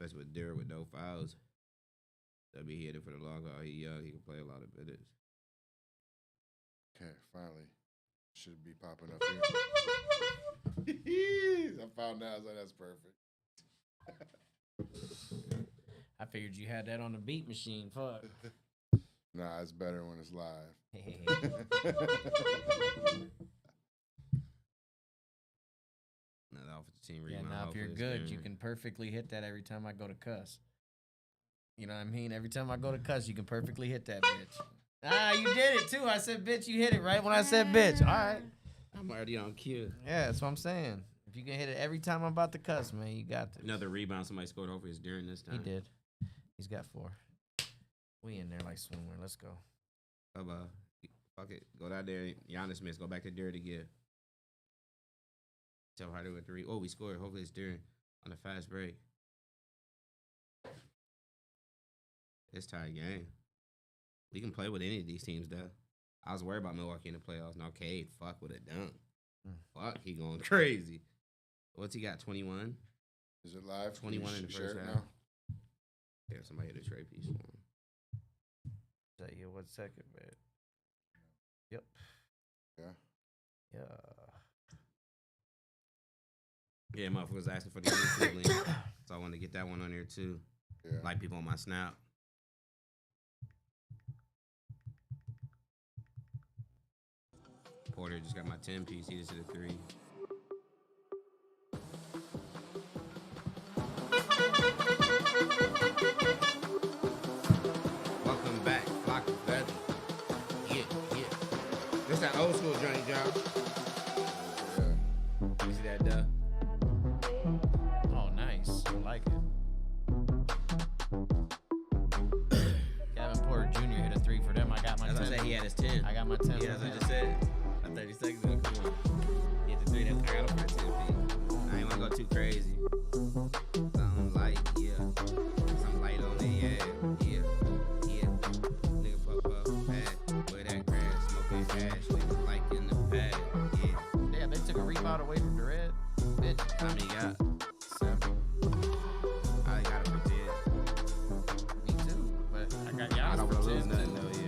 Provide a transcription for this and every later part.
especially with Derek with no fouls. That'll be hitting for the long haul. He young. He can play a lot of minutes. Okay, finally. Should be popping up here. I found out, so that's perfect. I figured you had that on the beat machine. Fuck. Nah, it's better when it's live. Now the offensive team Yeah, rebound. now if you're hopefully it's good, you there. can perfectly hit that every time I go to cuss. You know what I mean? Every time I go to cuss, you can perfectly hit that bitch. Ah, you did it too. I said bitch, you hit it right when I said bitch. All right. I'm already on cue. Yeah, that's what I'm saying. If you can hit it every time I'm about to cuss, man, you got this. Another rebound. Somebody scored over his during this time. He did. He's got 4. We in there like swimwear. Let's go. Fuck it. Go down there. Giannis missed. Go back to Derek again. Tell Harder with 3. Oh, we scored. Hopefully it's Derek on a fast break. It's tight game. We can play with any of these teams, though. I was worried about Milwaukee in the playoffs. Now, Cade, fuck with a dunk. Fuck, he going crazy. What's he got, 21? Is it live? 21 in the Share first it half. Yeah, somebody hit a trade piece for him. Tell you 1 second, man. Yep. Yeah. Yeah. Yeah, motherfuckers asking for the YouTube link. So I wanted to get that one on there, too. Yeah. Like people on my Snap. Porter just got my 10-piece. He just hit a 3. Welcome back, Flock of Feather. Yeah. This that old school Johnny Josh. Yeah. You see that, duh? Oh, nice. I like it. Gavin Porter Jr. hit a 3 for them. I got my That's 10. what I said. He had his 10. I got my 10. Yeah, that's what I just said. 30 seconds ago. Come on. He hit the 3. I got him for a 10-piece. I ain't want to go too crazy. Something light, yeah. Something light on it, yeah. Nigga puff, pad. Where that grass, smoking hash. Nigga like in the pad, yeah. Yeah, they took a rebound away from the red. Bitch. How many got? 7. I got it for 10. Me too. But I got I y'all don't for want to 10. lose nothing, though, yeah.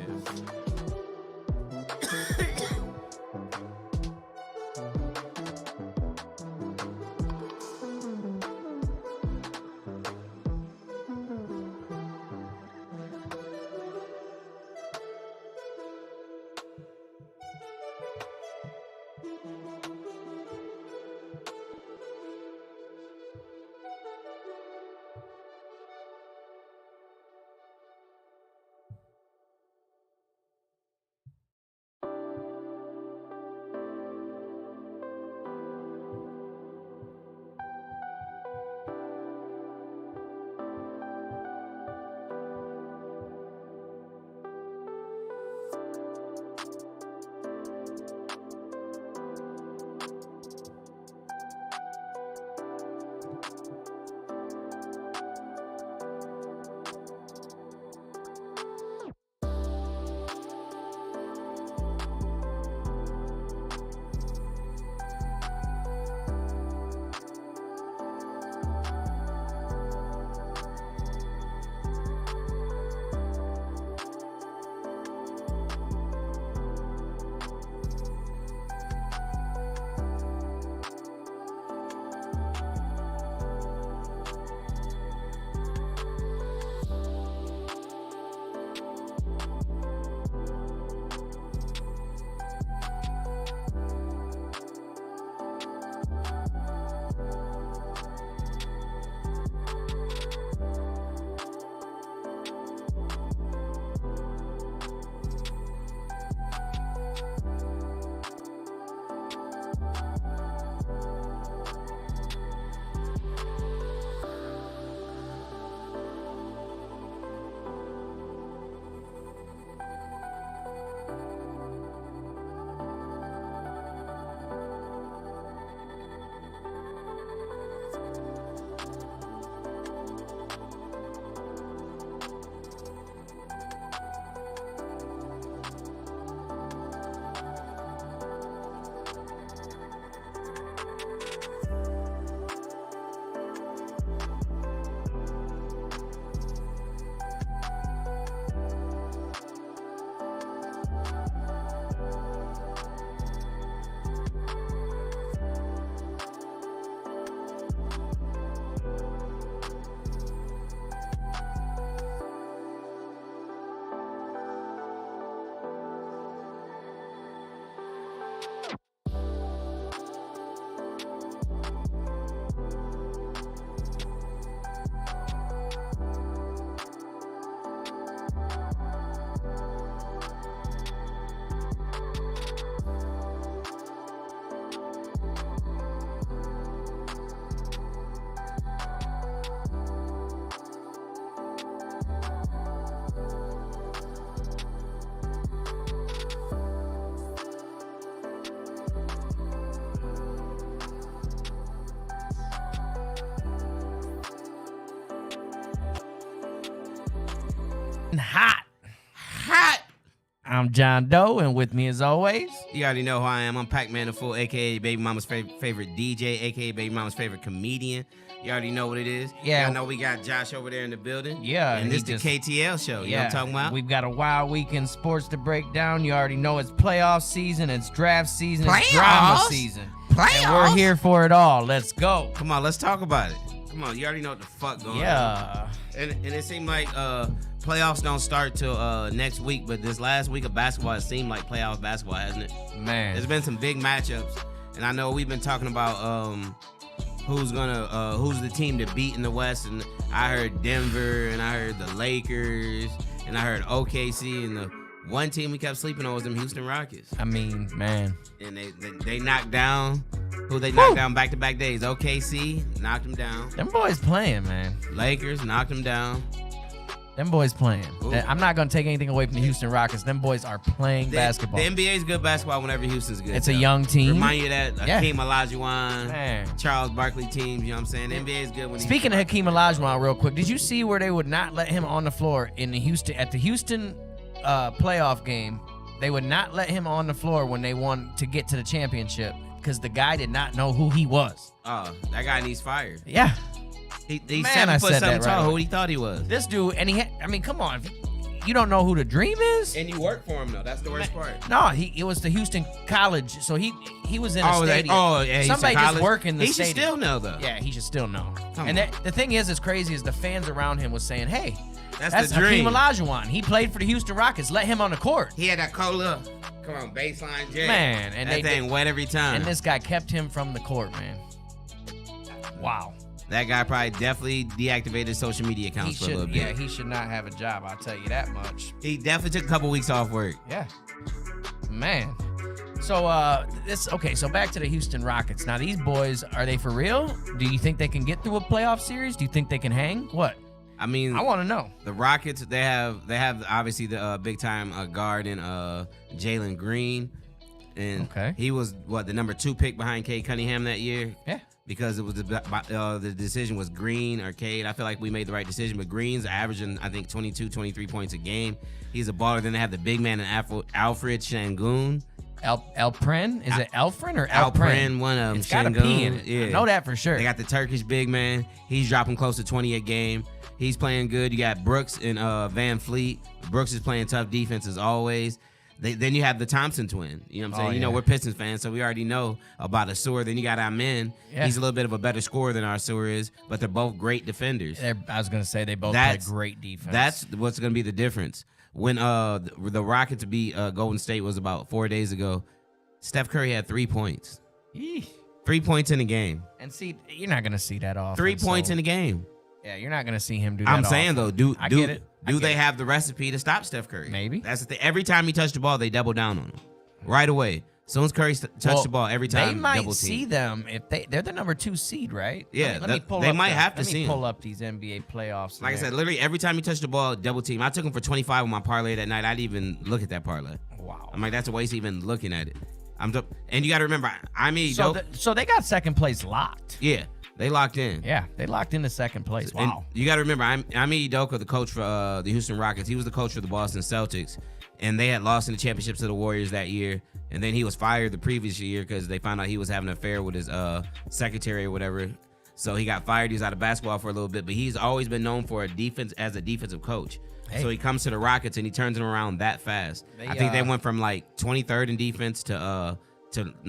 Hot. Hot. I'm John Doe, and with me as always, You already know who I am. I'm Pac-Man the Fool, a.k.a. Baby Mama's favorite DJ, a.k.a. Baby Mama's favorite comedian. You already know what it is. Yeah. Y'all know we got Josh over there in the building. Yeah, And he this just- the KTL show. You know what I'm talking about? We've got a wild week in sports to break down. You already know it's playoff season, it's draft season, it's drama Playoffs? season. Playoffs? And we're here for it all. Let's go. Come on, let's talk about it. Come on, you already know what the fuck going on. Yeah. And it seemed like playoffs don't start till next week, but this last week of basketball, it seemed like playoff basketball, hasn't it? Man. There's been some big matchups, and I know we've been talking about who's the team to beat in the West, and I heard Denver, and I heard the Lakers, and I heard OKC, and the one team we kept sleeping on was them Houston Rockets. I mean, man. And they knocked down who they knocked down back-to-back days. OKC knocked them down. Them boys playing, man. Lakers knocked them down. Them boys playing. Ooh. I'm not going to take anything away from the Houston Rockets. Them boys are playing basketball. The NBA is good basketball whenever Houston's good. It's a though. young team. Remind you of that Yeah. Hakeem Olajuwon, Man. Charles Barkley teams. You know what I'm saying? The NBA is good when Speaking of Hakeem Olajuwon, real quick, did you see where they would not let him on the floor in the Houston playoff game? They would not let him on the floor when they won to get to the championship because the guy did not know who he was. Oh, that guy needs fired. Yeah, He's Man, 7 I foot said 7 that tall. right Who away. he thought he was. this dude, and come on, you don't know who the Dream is? And you work for him though. That's the worst part. No, it was the Houston College, so he was in a stadium. Yeah. He's Somebody in just college. working the He should stadium. still know though. Yeah, he should still know. Come And on. the thing is crazy is the fans around him was saying, "Hey, That's that's the Hakeem dream. Olajuwon. He played for the Houston Rockets. Let him on the court." He had that cola. Come on, baseline J. Man, and that thing wet every time. And this guy kept him from the court, man. Wow. That guy probably definitely deactivated social media He accounts for a little should, bit. yeah, he should not have a job. I'll tell you that much. He definitely took a couple weeks off work. Yeah, man. So So back to the Houston Rockets. Now these boys, are they for real? Do you think they can get through a playoff series? Do you think they can hang? What? I mean, I want to know. the Rockets, they have obviously the big time guard in Jalen Green, and Okay. he was the number 2 pick behind Cade Cunningham that year. Yeah. Because it was the decision was Green or Cade. I feel like we made the right decision, but Green's averaging I think 22, 23 points a game. He's a baller. Then they have the big man in Alfred Şengün. Alpren? Is it Alfred or Alperen, one of them. It's got a P in Şengün. it. Yeah. I know that for sure. They got the Turkish big man. He's dropping close to 20 a game. He's playing good. You got Brooks and Van Fleet. Brooks is playing tough defense as always. Then you have the Thompson twin. You know what I'm saying? Oh, You know, yeah. we're Pistons fans, so we already know about Asur. Then you got Amen. Yeah. He's a little bit of a better scorer than Asur is, but they're both great defenders. I was going to say they both That's- play great defense. That's what's going to be the difference. When the Rockets beat Golden State was about 4 days ago, Steph Curry had 3 points. Eesh. 3 points in the game. And see, you're not going to see that often. 3 points in the game. Yeah, you're not going to see him do that I'm saying often. though, do I get it. I do get they it. have the recipe to stop Steph Curry? Maybe. That's the thing. Every time he touched the ball, they double down on him right away. As soon as Curry touched Well, the ball, every time they might double see team. them if they're the number 2 seed, right? Yeah, let me pull they up might have to let me see 'em. pull up these NBA playoffs. Like I there. said, literally every time he touched the ball, double team. I took him for 25 on my parlay that night. I didn't even look at that parlay. Wow. I'm like, that's a waste even looking at it. And you got to remember, I mean, So they got second place locked. yeah, they locked in. Yeah, they locked into second place. And Wow. you got to remember, Ime Udoka, the coach for the Houston Rockets, he was the coach for the Boston Celtics, and they had lost in the championships to the Warriors that year. And then he was fired the previous year because they found out he was having an affair with his secretary or whatever. So he got fired. He was out of basketball for a little bit, but he's always been known for a defensive coach. Hey. So he comes to the Rockets and he turns them around that fast. They, I think they went from like 23rd in defense to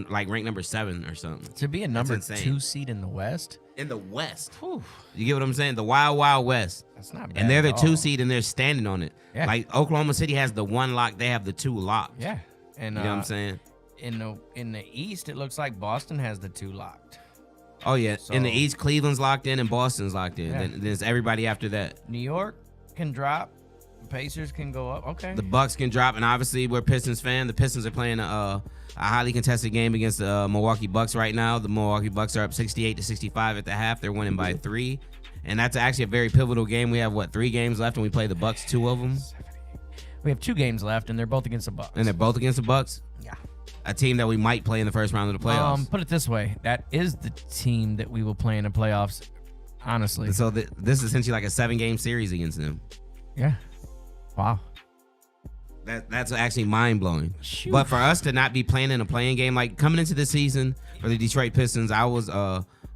like rank number 7 or something. To be a number insane. 2 seed in the West, In the West. whew, You get what I'm saying? The Wild Wild West. that's not bad. And they're the at 2 all. seed and they're standing on it. Yeah. Like Oklahoma City has the 1 lock, they have the 2 locked. Yeah, and You know what I'm saying? in the East, it looks like Boston has the 2 locked. Oh yeah. In the So- East, Cleveland's locked in and Boston's locked in. Yeah. Then there's everybody after that. New York can drop, Pacers can go up. Okay. The Bucks can drop, and obviously we're Pistons fan. The Pistons are playing a highly contested game against the Milwaukee Bucks right now. The Milwaukee Bucks are up 68-65 at the half. They're winning by 3, and that's actually a very pivotal game. We have 3 games left, and we play the Bucks 2 of them, We have 2 games left, and they're both against the Bucks. and they're both against the Bucks. Yeah. A team that we might play in the first round of the playoffs. Put it this way, that is the team that we will play in the playoffs. Honestly. So this is essentially like a 7-game series against them. Yeah. Wow. That's actually mind blowing. Shoot. But for us to not be playing in a playing game, like coming into the season for the Detroit Pistons, I was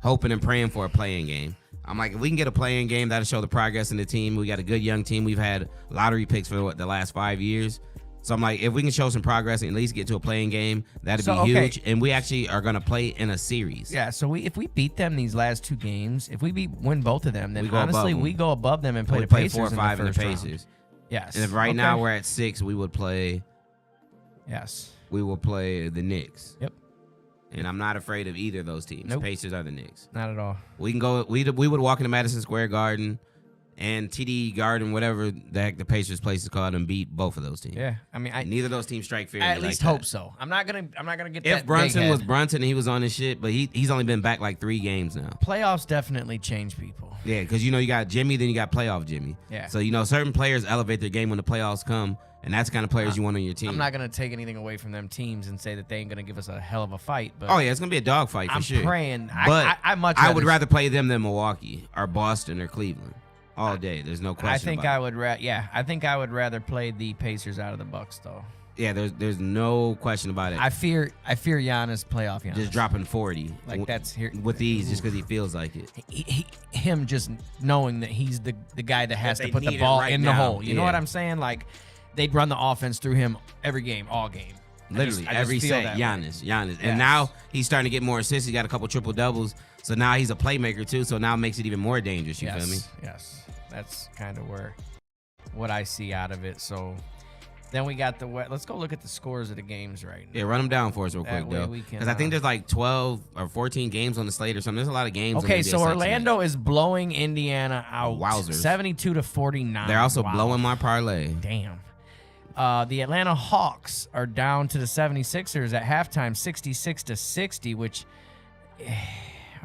hoping and praying for a playing game. I'm like, if we can get a playing game, that'll show the progress in the team. We got a good young team. We've had lottery picks for the last 5 years. So I'm like, if we can show some progress and at least get to a playing game, that'd be huge. And we actually are gonna play in a series. Yeah, so if we beat them these last 2 games, if we win both of them, then We honestly go above them. we go above them and play We the play Pacers 4 or 5 in the first round. Pacers. Yes. And if right now we're at 6, we would play. Yes. We will play the Knicks. Yep. And I'm not afraid of either of those teams. Nope. Pacers are the Knicks. Not at all. We can go. We would walk into Madison Square Garden and TD Garden, whatever the heck the Pacers place is called, and beat both of those teams. Yeah. I mean, Neither of those teams strike fear. I in at me least like hope that. so. I'm not gonna get that. If Brunson big was head. Brunson and he was on his shit, but he's only been back like 3 games now. Playoffs definitely change people. Yeah, because you got Jimmy, then you got playoff Jimmy. Yeah. So certain players elevate their game when the playoffs come, and that's the kind of players you want on your team. I'm not gonna take anything away from them teams and say that they ain't gonna give us a hell of a fight. But Oh yeah, it's gonna be a dogfight for I'm sure. praying. But I would rather play them than Milwaukee or Boston or Cleveland all day. There's no question. I think about I would. I think I would rather play the Pacers out of the Bucks though. Yeah, there's no question about it. I fear Giannis playoff Giannis. Just dropping 40. Like that's here with ease just because he feels like it. Him just knowing that he's the guy that has That to they put the need it ball right in the now. hole. You know Yeah. what I'm saying? Like they'd run the offense through him every game, all game. Literally I just every feel set, that way. Giannis. Yes. And now he's starting to get more assists. He got a couple triple doubles. So now he's a playmaker too. So now it makes it even more dangerous. You feel me? Yes. That's kind of what I see out of it. So then we got let's go look at the scores of the games right now. Yeah, run them down for us real That quick, way though. we can, Because I think there's like 12 or 14 games on the slate or something. There's a lot of games. on the Okay, NBA so slate Orlando is blowing Indiana out. Wowzers. 72-49. They're also Wow. blowing my parlay. Damn. The Atlanta Hawks are down to the 76ers at halftime, 66-60, which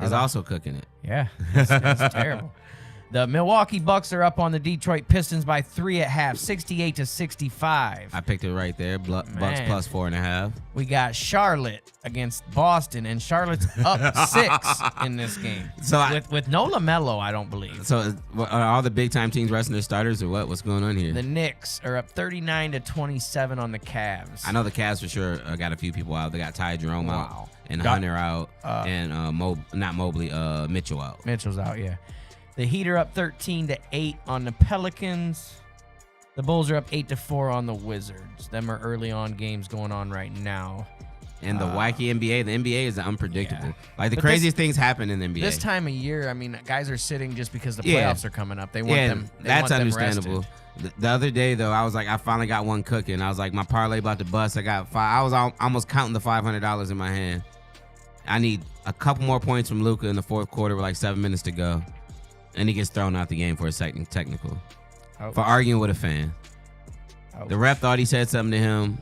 Is also cooking it. yeah, it's terrible. The Milwaukee Bucks are up on the Detroit Pistons by 3 at half, 68-65. I picked it right there. Bucks Man. plus 4.5. We got Charlotte against Boston, and Charlotte's up 6 in this game. So with no LaMelo, I don't believe. So are all the big time teams resting their starters or what? What's going on here? The Knicks are up 39-27 on the Cavs. I know the Cavs for sure got a few people out. They got Ty Jerome Wow. out and Doc- Hunter out and not Mobley, Mitchell out. Mitchell's out, yeah. The Heat are up 13-8 on the Pelicans. The Bulls are up 8-4 on the Wizards. Them are early on games going on right now. And the wacky NBA, the NBA is unpredictable. Yeah. Like the But craziest things happen in the NBA. This time of year, I mean, guys are sitting just because the Yeah. playoffs are coming up. They want them. They that's want them understandable. rested. The other day though, I was like, I finally got one cooking. I was like, my parlay about to bust. I got I was almost counting the $500 in my hand. I need a couple more points from Luka in the fourth quarter with like 7 minutes to go, and he gets thrown out the game for a second technical Oh. for arguing with a fan. Oh. The ref thought he said something to him.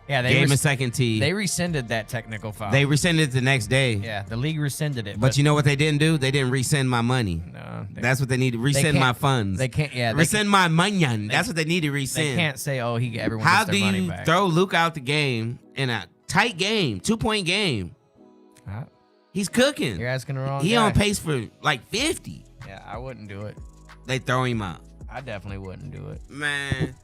Yeah, Gave him a second tee. they rescinded that technical foul. They rescinded it the next day. yeah, the league rescinded it. But you know what they didn't do? They didn't rescind my money. no, That's what they need to rescind can't- my funds. they can't. Yeah, they rescind my money. That's what they need to They rescind. can't say, "Oh, everyone How gets do their money you back." throw Luke out the game in a tight game, 2-point game? Huh? He's cooking. You're asking the wrong He guy. on pace for like 50. Yeah, I wouldn't do it. They throw him out. I definitely wouldn't do it. Man,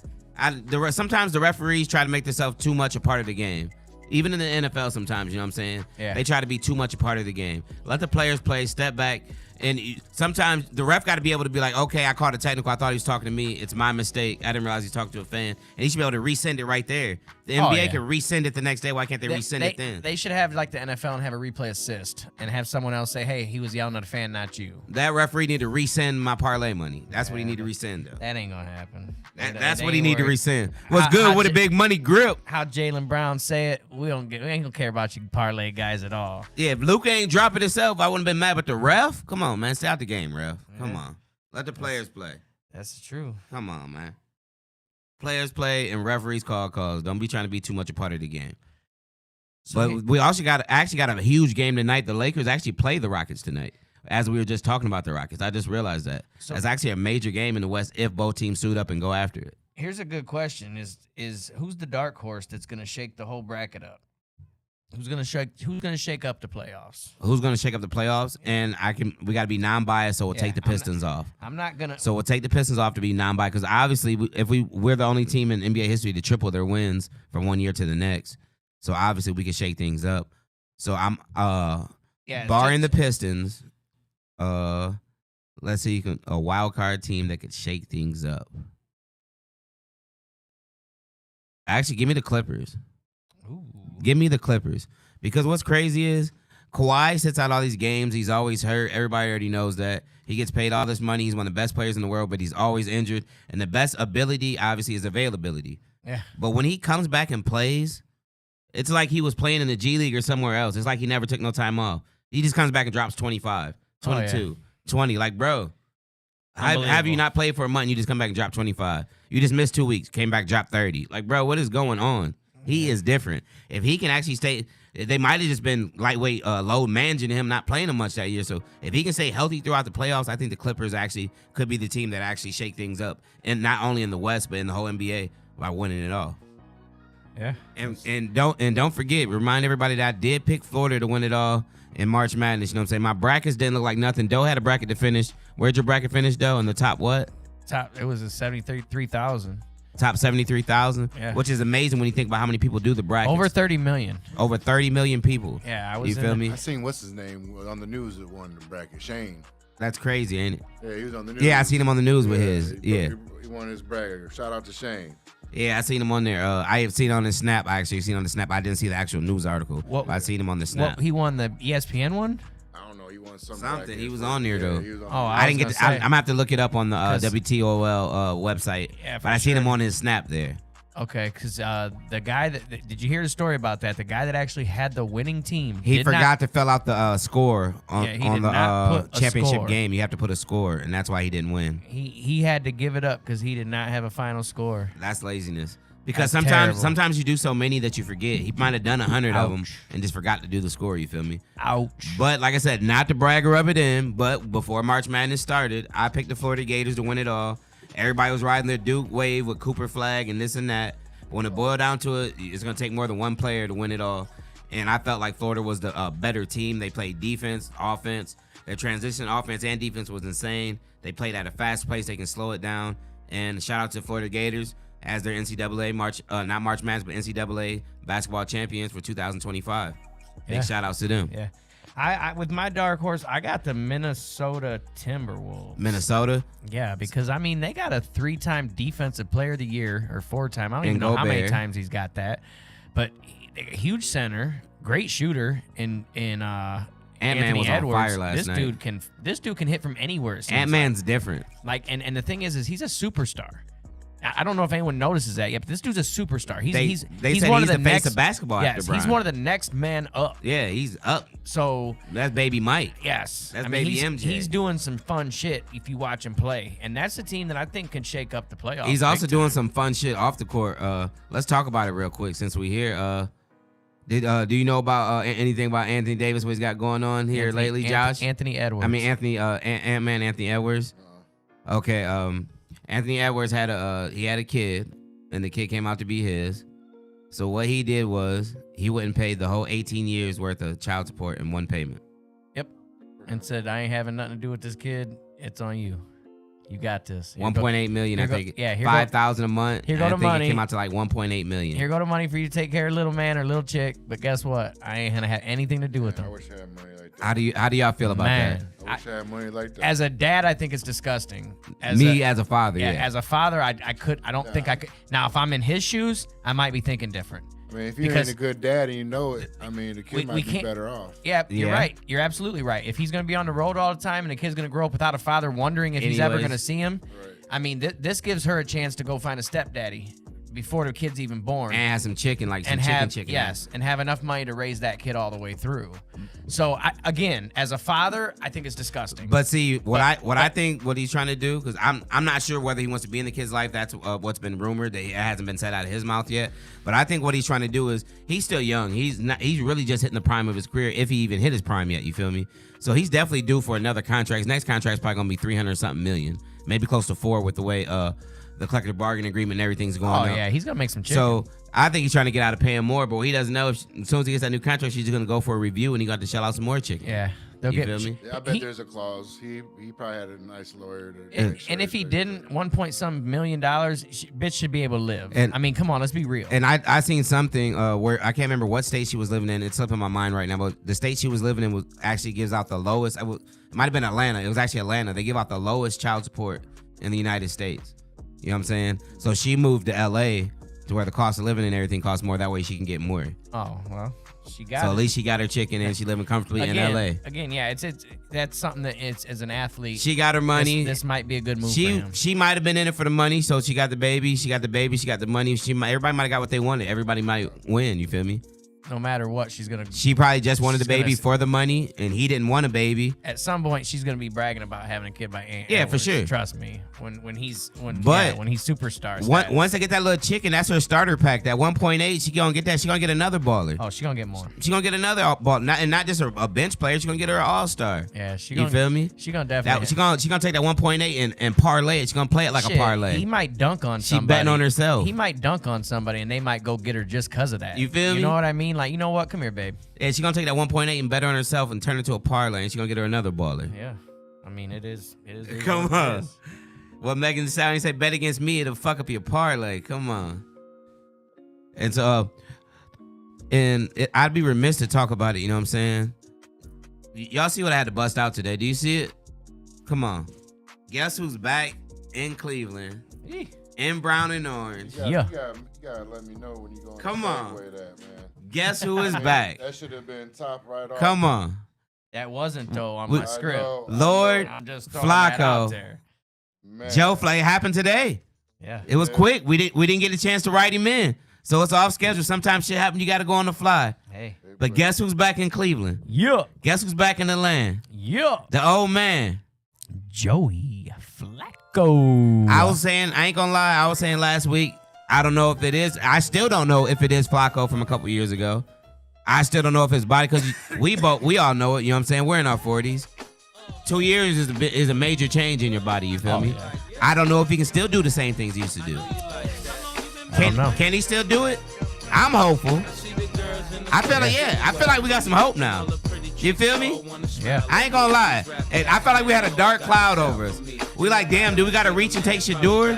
sometimes the referees try to make themselves too much a part of the game. Even in the NFL sometimes, you know what I'm saying? Yeah. They try to be too much a part of the game. Let the players play, step back. And sometimes the ref got to be able to be like, okay, I called a technical. I thought he was talking to me. It's my mistake. I didn't realize he's talking to a fan. And he should be able to resend it right there. The NBA yeah. can resend it the next day. Why can't they resend it then? They should have like the NFL and have a replay assist and have someone else say, "Hey, he was yelling at a fan, not you." That referee need to resend my parlay money. That's what he need to resend, though. That ain't gonna happen. That's It what he ain't need to work. resend. What's How- good how with a J- big money grip? How Jaylen Brown say it? We ain't gonna care about you parlay guys at all. Yeah, if Luke ain't dropping himself, I wouldn't have been mad. But the ref? Come on, man. Stay out the game, ref. Come on. Let the players play. That's true. Come on, man. Players play and referees call calls. Don't be trying to be too much a part of the game. So But we also got a huge game tonight. The Lakers actually play the Rockets tonight. As we were just talking about the Rockets, I just realized that. So- That's actually a major game in the West if both teams suit up and go after it. here's a good question: is who's the dark horse that's gonna shake the whole bracket up? Who's gonna shake up the playoffs? Who's gonna shake up the playoffs? And we got to be non-biased, so we'll Yeah, take the Pistons off. I'm not gonna. So we'll take the Pistons off to be non-biased because obviously, we're the only team in NBA history to triple their wins from one year to the next. So obviously, we can shake things up. So I'm barring the Pistons. Let's see, a wild card team that could shake things up. Actually, give me the Clippers. Ooh. Give me the Clippers. Because what's crazy is Kawhi sits out all these games. He's always hurt. Everybody already knows that. He gets paid all this money. He's one of the best players in the world, but he's always injured. And the best ability, obviously, is availability. Yeah. But when he comes back and plays, it's like he was playing in the G League or somewhere else. It's like he never took no time off. He just comes back and drops 25, 22, 20. Like, bro, have you not played for a month and you just come back and drop 25? You just missed 2 weeks, came back, dropped 30. Like, bro, what is going on? He is different. If he can actually stay, they might have just been lightweight load managing him, not playing him much that year. So if he can stay healthy throughout the playoffs, I think the Clippers actually could be the team that actually shake things up, and not only in the West but in the whole NBA by winning it all. Yeah. And don't forget, remind everybody that I did pick Florida to win it all in March Madness. You know what I'm saying? My brackets didn't look like nothing. Doe had a bracket to finish. Where'd your bracket finish, Doe? In the top what? It was a 73,000. Top 73,000, Yeah. which is amazing when you think about how many people do the brackets. Over 30 million. Over 30 million people. Yeah, I was. You feel me? I seen what's his name on the news that won the bracket. Shane. That's crazy, ain't it? Yeah, he was on the news. Yeah, I seen him on the news with his. He won his bracket. Shout out to Shane. Yeah, I seen him on there. I have seen on his snap. I actually seen on the snap. I didn't see the actual news article. What- I seen him on the snap. He won the ESPN one. I don't know. He won Something. bracket. He was on there, though. He was on Oh, there. I didn't get. was To, gonna I'm say. gonna have to look it up on the 'Cause- WTOL website. Yeah, for but I seen him sure. on his snap there. Okay, because the guy did you hear the story about that? The guy that actually had the winning team. He did forgot not- to fill out the score on, Yeah, he on did the not put a championship score. game. You have to put a score, and that's why he didn't win. He had to give it up because he did not have a final score. That's laziness. Because That's terrible. sometimes you do so many that you forget. He might have done 100 of them Ouch. and just forgot to do the score. You feel me? Ouch. But like I said, not to brag or rub it in, but before March Madness started, I picked the Florida Gators to win it all. Everybody was riding their Duke wave with Cooper Flag and this and that. But when it boiled down to it, it's going to take more than one player to win it all. And I felt like Florida was the better team. They played defense, offense. Their transition offense and defense was insane. They played at a fast pace. They can slow it down. And shout out to Florida Gators as their NCAA not March Madness, but NCAA basketball champions for 2025. Yeah. Big shout outs to them. Yeah. I with my dark horse, I got the Minnesota Timberwolves. Minnesota. Yeah, because I mean they got a 3-time defensive player of the year or 4-time. I don't even know how many Gobert. times he's got that. But huge center, great shooter in Ant-Man Anthony was on Edwards. fire last this night. This dude can hit from anywhere. it seems Ant-Man's different. like and the thing is he's a superstar. I don't know if anyone notices that yet, but this dude's a superstar. He's They he's said one he's of the the face next of basketball Yes, after Bron. he's one of the next man up. Yeah, he's up. So That's baby Mike. yes, That's I mean, baby he's, MJ. He's doing some fun shit if you watch him play, and that's the team that I think can shake up the playoffs. He's also big doing time. some fun shit off the court. Let's talk about it real quick since we here. Do you know about anything about Anthony Davis? What he's got going on here lately, Josh? Anthony Edwards. I mean Anthony Ant-Man Anthony Edwards. Okay, Anthony Edwards had a kid, and the kid came out to be his. So what he did was he wouldn't pay the whole 18 years worth of child support in one payment. Yep, and said I ain't having nothing to do with this kid. It's on you. You got this. Here 1.8 million, I here go- think. yeah, here go- 5,000 a month. here go and the I think money. it came out to like 1.8 million. Here go the money for you to take care of little man or little chick. But guess what? I ain't gonna have anything to do with I them. wish I had money like that. How do y'all feel about Man, I wish I had money like that. as a dad, I think it's disgusting. that? As Me a, as a father, yeah. as a father, I don't think I could. Now, if I'm in his shoes, I might be thinking different. I mean, if you because- ain't a good dad and you know it, I mean, the kid We might be can't- better off. Yeah, you're Yeah. right. You're absolutely right. If he's going to be on the road all the time and the kid's going to grow up without a father wondering if he's ever Anyways. going to see him, Right. I mean, this gives her a chance to go find a stepdaddy before the kid's even born. and have some chicken, like some and chicken have chicken. yes, and have enough money to raise that kid all the way through. So again, as a father, I think it's disgusting. But see, I think what he's trying to do, because I'm not sure whether he wants to be in the kid's life. That's what's been rumored. That it hasn't been said out of his mouth yet. But I think what he's trying to do is he's still young. He's really just hitting the prime of his career, if he even hit his prime yet. You feel me? So he's definitely due for another contract. His next contract's probably gonna be 300 something million. maybe close to 4 with the way the collective bargaining agreement and everything's going Oh up. yeah, he's gonna make some chicken. So I think he's trying to get out of paying more, but what he doesn't know, as soon as he gets that new contract, she's just gonna go for a review, and he got to shell out some more chicken. yeah, they'll You get. feel me? Yeah, I bet He- there's a clause. He probably had a nice lawyer to And, make sure and if he everything- didn't, $1 million, bitch should be able to live. And- I mean, come on, let's be real. And I seen something where I can't remember what state she was living in. It's slipping my mind right now, but the state she was living in was actually gives out the lowest. It might have been Atlanta. It was actually Atlanta. They give out the lowest child support in the United States. You know what I'm saying? So she moved to LA to where the cost of living and everything costs more. That way she can get more. Oh well, she got. So it. at least she got her chicken and she living comfortably in LA. Again, yeah, it's that's something that it's as an athlete. She got her money. This might be a good move for him. She might have been in it for the money, so she got the baby. She got the baby. She got the money. Everybody might have got what they wanted. Everybody might win. You feel me? No matter what, she's gonna. She probably just wanted the She's gonna baby s- for the money, and he didn't want a baby. At some point, she's gonna be bragging about having a kid by Aunt. Yeah, for Edwards. sure. Trust me. When he's But superstar. status. Once they get that little chicken, that's her starter pack. That 1.8, she gonna get that. She gonna get another baller. Oh, she gonna get more. She gonna get another ball, not just a bench player. She gonna get her an all star. Yeah, she. You Gonna, feel me? She gonna definitely. She gonna take that 1.8 and parlay it. She gonna play it like Shit, a parlay. He might dunk on She somebody. betting on herself. He might dunk on somebody, and they might go get her just because of that. You feel me? You know what I mean? Like, you know what? Come here, babe. And she gonna take that 1.8 and bet on herself and turn it into a parlay, and she gonna get her another baller. Yeah. I mean, it is. Come what it on. is. Well, Megan Thee Stallion said, bet against me, it'll fuck up your parlay. Come on. And so, I'd be remiss to talk about it, you know what I'm saying? Y'all see what I had to bust out today? Do you see it? Come on. Guess who's back in Cleveland? In brown and orange. Yeah. You gotta let me know when you go. Come on. That, man. Guess who is back? That should have been top right off. Come on. That wasn't though on We- my script. Lord I'm just throwing that out Flacco. there. Man. Joe Flacco, it happened today. Yeah. It was quick. We didn't get a chance to write him in. So it's off schedule. Sometimes shit happen. You got to go on the fly. Hey. But guess who's back in Cleveland? Yeah. Guess who's back in the land? Yeah. The old man. Joey Flacco. I ain't gonna lie, I was saying last week, I don't know if it is. I still don't know if it is Flacco from a couple years ago. I still don't know if his body, because we all know it, you know what I'm saying? We're in our 40s. 2 years is a major change in your body, you feel me? yeah. I don't know if he can still do the same things he used to do. I don't know. Can he still do it? I'm hopeful. I feel like we got some hope now. You feel me? Yeah. I ain't gonna lie. And I felt like we had a dark cloud over us. We like, damn, do we gotta reach and take Shador?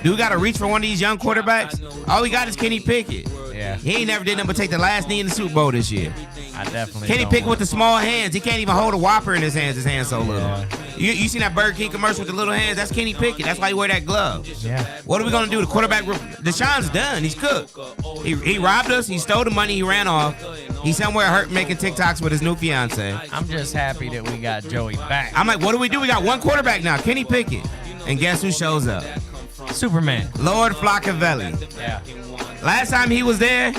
Do we gotta reach for one of these young quarterbacks? All we got is Kenny Pickett. Yeah. He ain't never did nothing but take the last knee in the Super Bowl this year. I definitely. Kenny don't Pickett want- with the small hands. He can't even hold a Whopper in his hands. His hands so little. Yeah. You seen that Burger King commercial with the little hands? That's Kenny Pickett. That's why he wear that glove. Yeah. What are we gonna do? The quarterback, Deshaun's done. He's cooked. He robbed us. He stole the money. He ran off. He's somewhere hurt making TikToks with his new fiance. I'm just happy that we got Joey back. I'm like, what do we do? We got one quarterback now, Kenny Pickett. And guess who shows up? Superman. Lord Flaccavelli. Yeah. Last time he was there,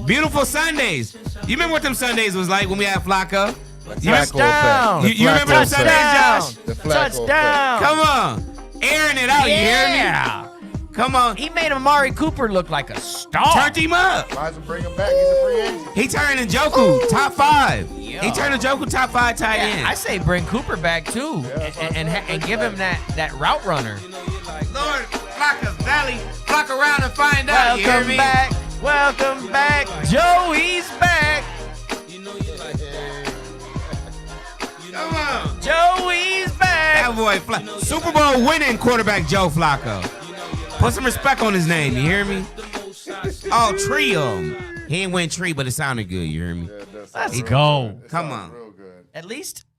beautiful Sundays. You remember what them Sundays was like when we had Flacco? You remember, Touchdown. you remember them Sundays, Josh? The Flacco Touchdown. Come on. Airing it out, you hear me? Yeah. Come on. He made Amari Cooper look like a star. Turned him up. Might as well bring him back. He's a free agent. He turned Njoku top 5. Yeah. He turned Njoku top 5 tight Yeah, end. I say bring Cooper back too, and give him that route runner. Lord Flaccavelli, flock around and find out, you hear Welcome me? back. Welcome back. Joey's back. Come on. Joey's back. That boy, Super Bowl winning quarterback Joe Flacco. Put some respect on his name, you hear me? Oh, tree him. He ain't win tree, but it sounded good, you hear me? Yeah, it does Let's sound go. real good. It Come sounds on. Real good.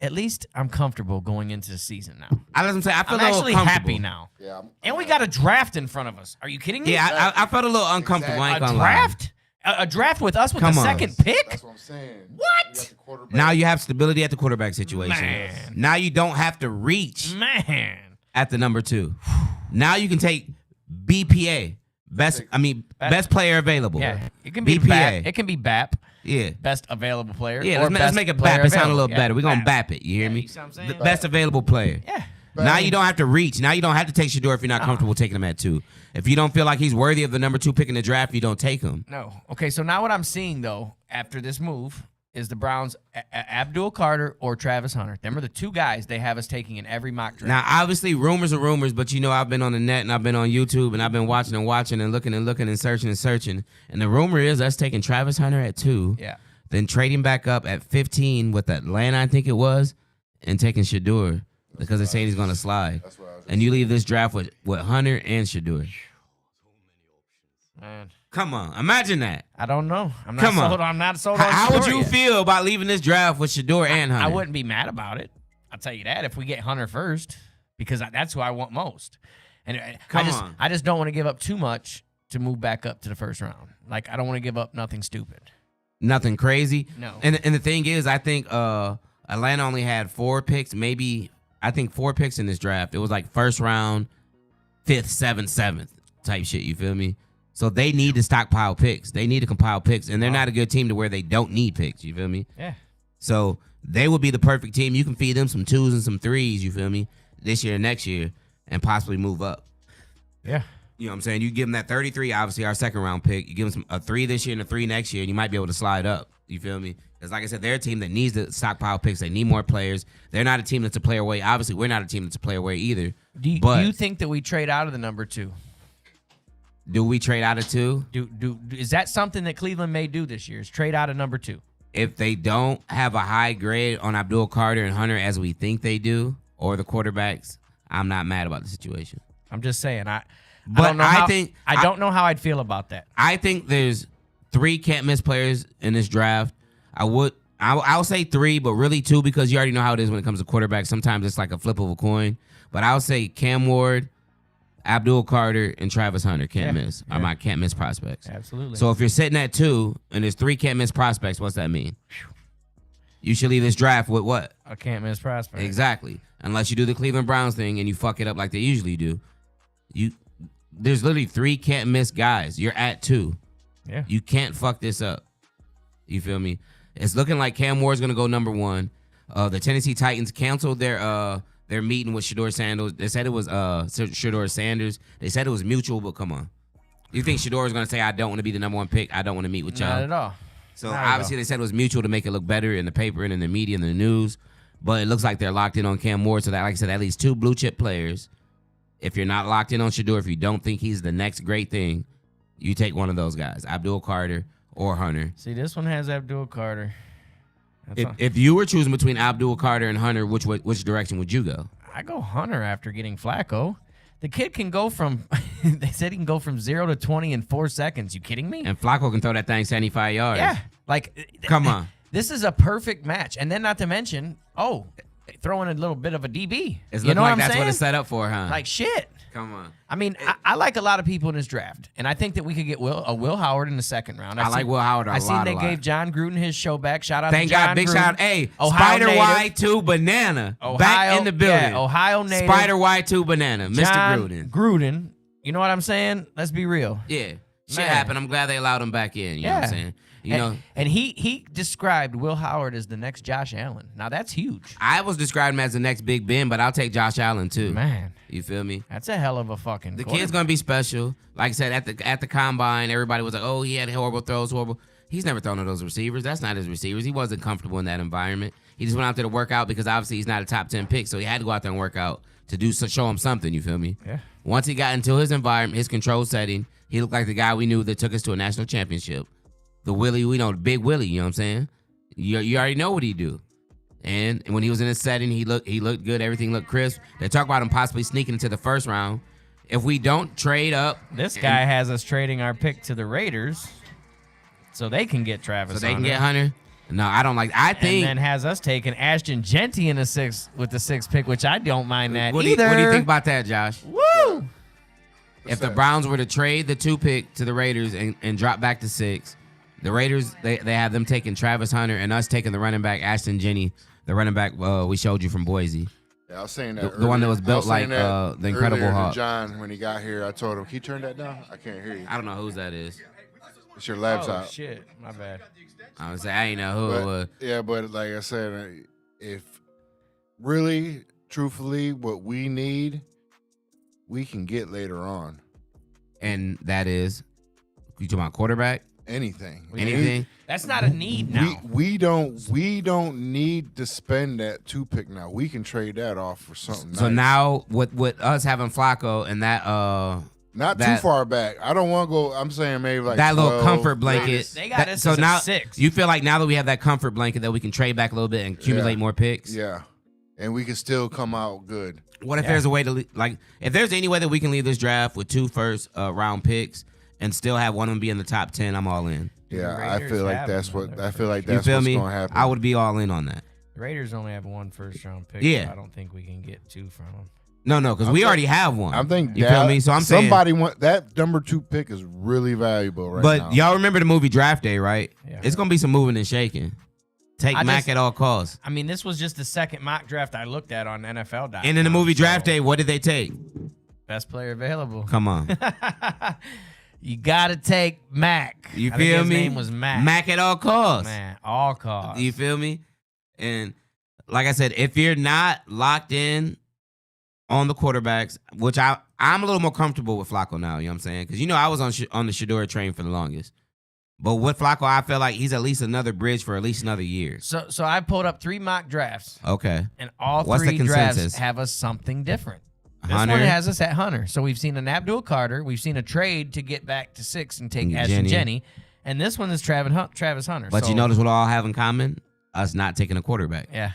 At least I'm comfortable going into the season now. I feel I'm a little actually comfortable. happy now. Yeah. And we got a draft in front of us. Are you kidding me? Yeah, I felt a little uncomfortable. I a ain't gonna draft? A draft with us with Come the on. second pick? That's what I'm saying. What? You got the quarterback. lie. Now you have stability at the quarterback situation. Man. Now you don't have to reach Man. at the number 2. Now you can take BPA, best player available. Yeah. It can be BPA. BAP. It can be BAP. Yeah. Best available player. Yeah, or let's best make it player BAP. It sound a available. little Yeah, better. We're going to BAP it. You hear me? you see what I'm saying? The best available player. Yeah. Now you don't have to reach. Now you don't have to take Shador if you're not comfortable taking him at 2. If you don't feel like he's worthy of the number 2 pick in the draft, you don't take him. No. Okay, so now what I'm seeing, though, after this move, is the Browns Abdul Carter or Travis Hunter. Them are the two guys they have us taking in every mock draft. Now, obviously, rumors are rumors, but I've been on the net and I've been on YouTube and I've been watching and looking and searching. And the rumor is us taking Travis Hunter at 2. Yeah. Then trading back up at 15 with Atlanta, I think it was, and taking Shedeur because they're saying he's going to slide. That's what I was And you leave this draft with Hunter and Shedeur. Man, Come on, imagine that. I don't know. I'm not Come on. sold. I'm not sold on How would Shedeur you yet. feel about leaving this draft with Shedeur and Hunter? I wouldn't be mad about it. I'll tell you that if we get Hunter first, because that's who I want most. And Come on. I just don't want to give up too much to move back up to the first round. Like, I don't want to give up nothing stupid. Nothing crazy. No. And the thing is, I think Atlanta only had 4 picks, I think 4 picks in this draft. It was like first round, 5th, 7th, 7th type shit. You feel me? So they need to stockpile picks. They need to compile picks, and they're not a good team to where they don't need picks. You feel me? Yeah. So they would be the perfect team. You can feed them some 2s and some 3s. You feel me? This year and next year, and possibly move up. Yeah. You know what I'm saying? You give them that 33, obviously our second round pick. You give them a 3 this year and a 3 next year, and you might be able to slide up. You feel me? Because like I said, they're a team that needs to stockpile picks. They need more players. They're not a team that's a player away. Obviously, we're not a team that's a player away either. Do you think that we trade out of the number 2? Do we trade out of 2? Is that something that Cleveland may do this year? Is trade out of number 2? If they don't have a high grade on Abdul Carter and Hunter as we think they do, or the quarterbacks, I'm not mad about the situation. I'm just saying. I But I don't know how I'd feel about that. I think there's 3 can't miss players in this draft. I'll say 3, but really 2 because you already know how it is when it comes to quarterbacks. Sometimes it's like a flip of a coin. But I'll say Cam Ward, Abdul Carter, and Travis Hunter can't miss are my can't miss prospects. Absolutely. So if you're sitting at 2 and there's 3 can't miss prospects, what's that mean? You should leave this draft with what? I can't miss prospect. Exactly. Unless you do the Cleveland Browns thing and you fuck it up like they usually do. There's literally 3 can't miss guys. You're at 2. Yeah. You can't fuck this up. You feel me? It's looking like Cam Ward's gonna go number 1. The Tennessee Titans canceled their meeting with Shedeur Sanders. They said it was Shedeur Sanders. They said it was mutual, but come on. You think Shedeur is gonna say, I don't want to be the number 1 pick? I don't want to meet with y'all. Not at all. So Not at obviously all. they said it was mutual to make it look better in the paper and in the media and the news. But it looks like they're locked in on Cam Ward. So that, like I said, at least 2 blue chip players. If you're not locked in on Shedeur, if you don't think he's the next great thing, you take one of those guys, Abdul Carter or Hunter. See, this one has Abdul Carter. That's all. If you were choosing between Abdul Carter and Hunter, which direction would you go? I go Hunter after getting Flacco. The kid can go from, they said he can go from 0 to 20 in 4 seconds. You kidding me? And Flacco can throw that thing 75 yards. Yeah. Like, Come on. This is a perfect match. And then not to mention, throw in a little bit of a DB. It's You looking know like what I'm that's saying? what it's set up for, huh? Like, shit. Come on. I mean, I like a lot of people in this draft, and I think that we could get Will Howard in the second round. I like Will Howard a I seen lot, they a lot. gave John Gruden his show back. Shout out Thank to John God. Big Gruden. shout out. Hey, Ohio Spider native. Y2 Banana. Ohio, back in the building. Yeah, Ohio native. Spider Y2 Banana. Mr. John Gruden. Gruden. You know what I'm saying? Let's be real. Yeah. Shit Man. happened. I'm glad they allowed him back in. You know what I'm saying? And he described Will Howard as the next Josh Allen. Now that's huge. I was describing him as the next Big Ben, but I'll take Josh Allen too. Man, You feel me? that's a hell of a fucking The quarterback. kid's gonna be special. Like I said, at the combine, everybody was like, "Oh, he had horrible throws, horrible." He's never thrown to those receivers. That's not his receivers. He wasn't comfortable in that environment. He just went out there to work out because obviously he's not a top 10 pick, so he had to go out there and work out to show him something. You feel me? Yeah. Once he got into his environment, his control setting, he looked like the guy we knew that took us to a national championship. The Willie, we know, the big Willie. You know what I'm saying? You already know what he do. And when he was in his setting, he looked good. Everything looked crisp. They talk about him possibly sneaking into the first round. If we don't trade up, This guy has us trading our pick to the Raiders so they can get Travis. so they can Hunter. get Hunter. No, I don't like. I think. And then has us taking Ashton Genty in the 6th with the 6th pick, which I don't mind that what do either. you think about that, Josh? Woo! If the Browns were to trade the 2 pick to the Raiders and drop back to 6, the Raiders they have them taking Travis Hunter and us taking the running back Ashton Genty, the running back we showed you from Boise. Yeah, I was saying that. The one that earlier. was built I saying like, that the Incredible earlier to Hulk. John, when he got here, I told him, "Can you turn that down? I can't hear you. I don't know whose that is. It's your Oh, laptop." shit. My bad. I was say I ain't know who it was. But like I said, if really, truthfully, what we need, we can get later on. And that is, you talking about quarterback? anything. Anything? That's not a need now. We don't need to spend that 2 pick now. We can trade that off for something. So nice. now with us having Flacco and that Not that- too far back. I don't want to go. I'm saying maybe like that little 12, comfort blanket. They got us so as a now 6. you feel like now that we have that comfort blanket that we can trade back a little bit and accumulate Yeah. more picks. Yeah, and we can still come out good. What if there's a way to like if there's any way that we can leave this draft with 2 first round picks and still have one of them be in the top 10, I'm all in. Yeah, the I Raiders feel like have that's what another I feel like You that's feel what's me? gonna happen. I would be all in on that. The Raiders only have 1 first-round pick. Yeah. So I don't think we can get 2 from them. No, because we already have one. I'm thinking you feel me? So I'm saying somebody want that number 2 pick is really valuable right but now. y'all remember the movie Draft Day, right? Yeah. It's gonna be some moving and shaking. Take I Mac just- at all costs. I mean, this was just the second mock draft I looked at on NFL.com. And in the movie Draft so Day, what did they take? best player available. Come on. You gotta take Mac. You I think feel his me? name was Mac. Mac at all costs. Man, all costs. You feel me? And like I said, if you're not locked in on the quarterbacks, which I'm a little more comfortable with Flacco now, you know what I'm saying? Because, I was on the Shador train for the longest. But with Flacco, I feel like he's at least another bridge for at least another year. So I pulled up 3 mock drafts, Okay. and all What's the 3 drafts consensus? have us something different. This Hunter. one has us at Hunter. So we've seen an Abdul Carter. We've seen a trade to get back to 6 and take Ashton Jenny. And this one is Travis Hunter. But so, you notice what all have in common? Us not taking a quarterback. Yeah.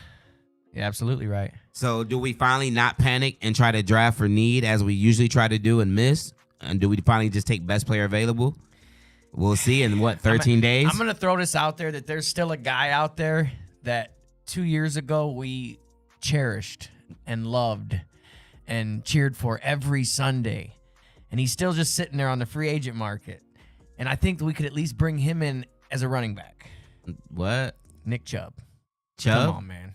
Yeah, absolutely right. So do we finally not panic and try to draft for need as we usually try to do and miss? And do we finally just take best player available? We'll see in 13 days? I'm going to throw this out there that there's still a guy out there that 2 years ago we cherished and loved and cheered for every Sunday. And he's still just sitting there on the free agent market. And I think that we could at least bring him in as a running back. What? Nick Chubb. Chubb? Come on, man.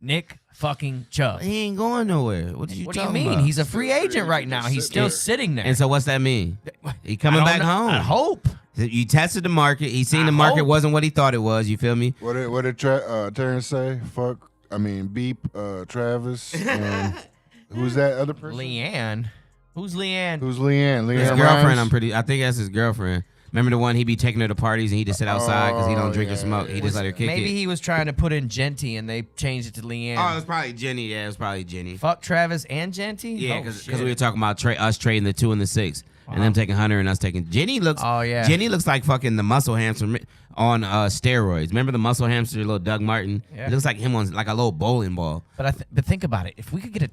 Nick fucking Chubb. He ain't going nowhere. What do you What do you talking mean? about? He's a free agent right now. He's still sitting there. And so what's that mean? He coming I don't back know. home. I hope. You tested the market. He seen I the market hope. wasn't what he thought it was. You feel me? What did Terrence say? Beep Travis. And who's that other person? Leanne. Who's Leanne? Who's Leanne? His Leanne girlfriend, Rhymes? I think that's his girlfriend. Remember the one he be taking her to parties and he just sit outside because he don't drink or yeah, smoke. yeah. He just let her kick Maybe it. he was trying to put in Genty and they changed it to Leanne. Oh, it was probably Jenny. Yeah, it was probably Jenny. Fuck Travis and Genty? Yeah, Oh, because shit. we were talking about us trading the 2 and the 6, and them taking Hunter and us taking Jenny. Oh, yeah. Jenny looks like fucking the muscle hamster on steroids. Remember the muscle hamster, little Doug Martin? Yeah. It looks like him on like a little bowling ball. But think about it. If we could get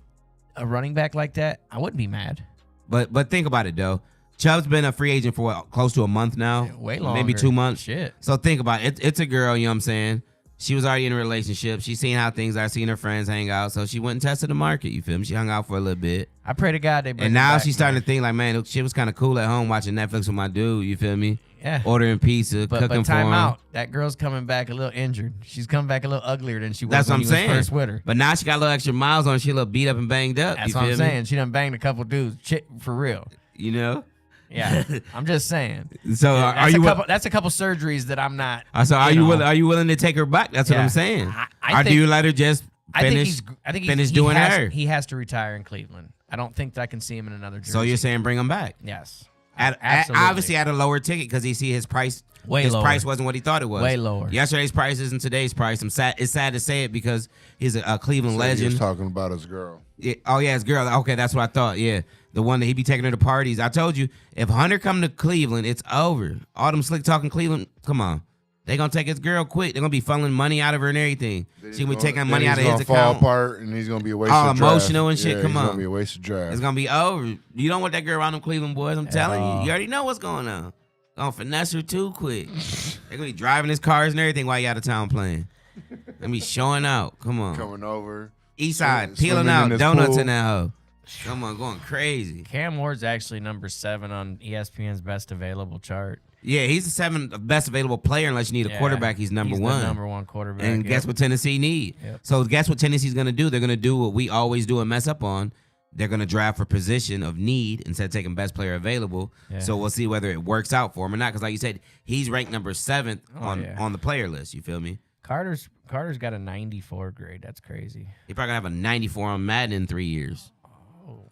a running back like that, I wouldn't be mad. But think about it though. Chubb's been a free agent for close to a month now. Yeah, way longer. Maybe 2 months. Shit. So think about it. It's a girl, you know what I'm saying? She was already in a relationship. She's seen how things are, seen her friends hang out. So she went and tested the market, you feel me? She hung out for a little bit. I pray to God they bring And him now back, she's starting man. to think like, man, shit was kind of cool at home watching Netflix with my dude, you feel me? Yeah. Ordering pizza, But cooking for time him. out. That girl's coming back a little injured. She's coming back a little uglier than she was That's what when I'm he was saying. first with her. But now she got a little extra miles on. She a little beat up and banged up. That's you what I'm feel saying. She done banged a couple dudes. Shit, for real. You know? Yeah. I'm just saying. So Yeah, are you that's a couple surgeries that I'm not. so are you know. willing? Are you willing to take her back? That's what Yeah. I'm saying. I Or do think- you let her just finish? I think finish he doing has, her. He has to retire in Cleveland. I don't think that I can see him in another jersey. So you're saying bring him back? yes. Absolutely. Obviously at a lower ticket because he see his price. Way his lower. price wasn't what he thought it was. Way lower. Yesterday's price isn't today's price. It's sad to say it because he's a Cleveland So he was legend. talking about his girl. Yeah, oh yeah, his girl. Okay, that's what I thought. Yeah, the one that he be taking her to parties. I told you, if Hunter come to Cleveland, it's over. All them slick talking Cleveland. Come on, they gonna take his girl quick. They gonna be funneling money out of her and everything. She gonna be taking money out of his He's gonna fall account. apart, and he's gonna be a waste All of draft. emotional and shit. Yeah, Come he's on. gonna be a waste of draft. It's gonna be over. You don't want that girl around them Cleveland boys. I'm telling all. you. You already know what's going on. Gonna finesse her too quick. They're gonna be driving his cars and everything while you out of town playing. Gonna be showing out. Come on. Coming over. East side, Swimming peeling in out this donuts pool. in that hoe. Come on, going crazy. Cam Ward's actually number 7 on ESPN's best available chart. Yeah, he's the 7th best available player unless you need a Yeah, quarterback. He's number the one. number 1 quarterback. And guess what Tennessee need? Yep. So guess what Tennessee's gonna do? They're gonna do what we always do and mess up on. They're gonna draft for position of need instead of taking best player available. Yeah. So we'll see whether it works out for him or not. Because like you said, he's ranked number 7th yeah. on the player list. You feel me? Carter's got a 94 grade. That's crazy. He probably gonna have a 94 on Madden in 3 years.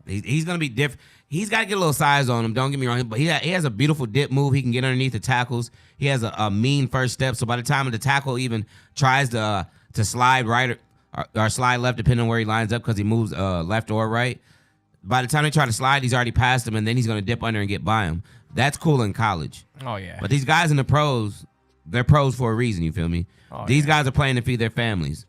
He's gonna be different. He's got to get a little size on him. Don't get me wrong, but he has a beautiful dip move. He can get underneath the tackles. He has a mean first step. So by the time the tackle even tries to slide right or slide left, depending on where he lines up, because he moves left or right. By the time they try to slide, he's already past him, and then he's gonna dip under and get by him. That's cool in college. Oh yeah. But these guys in the pros, they're pros for a reason. You feel me? These guys are playing to feed their families.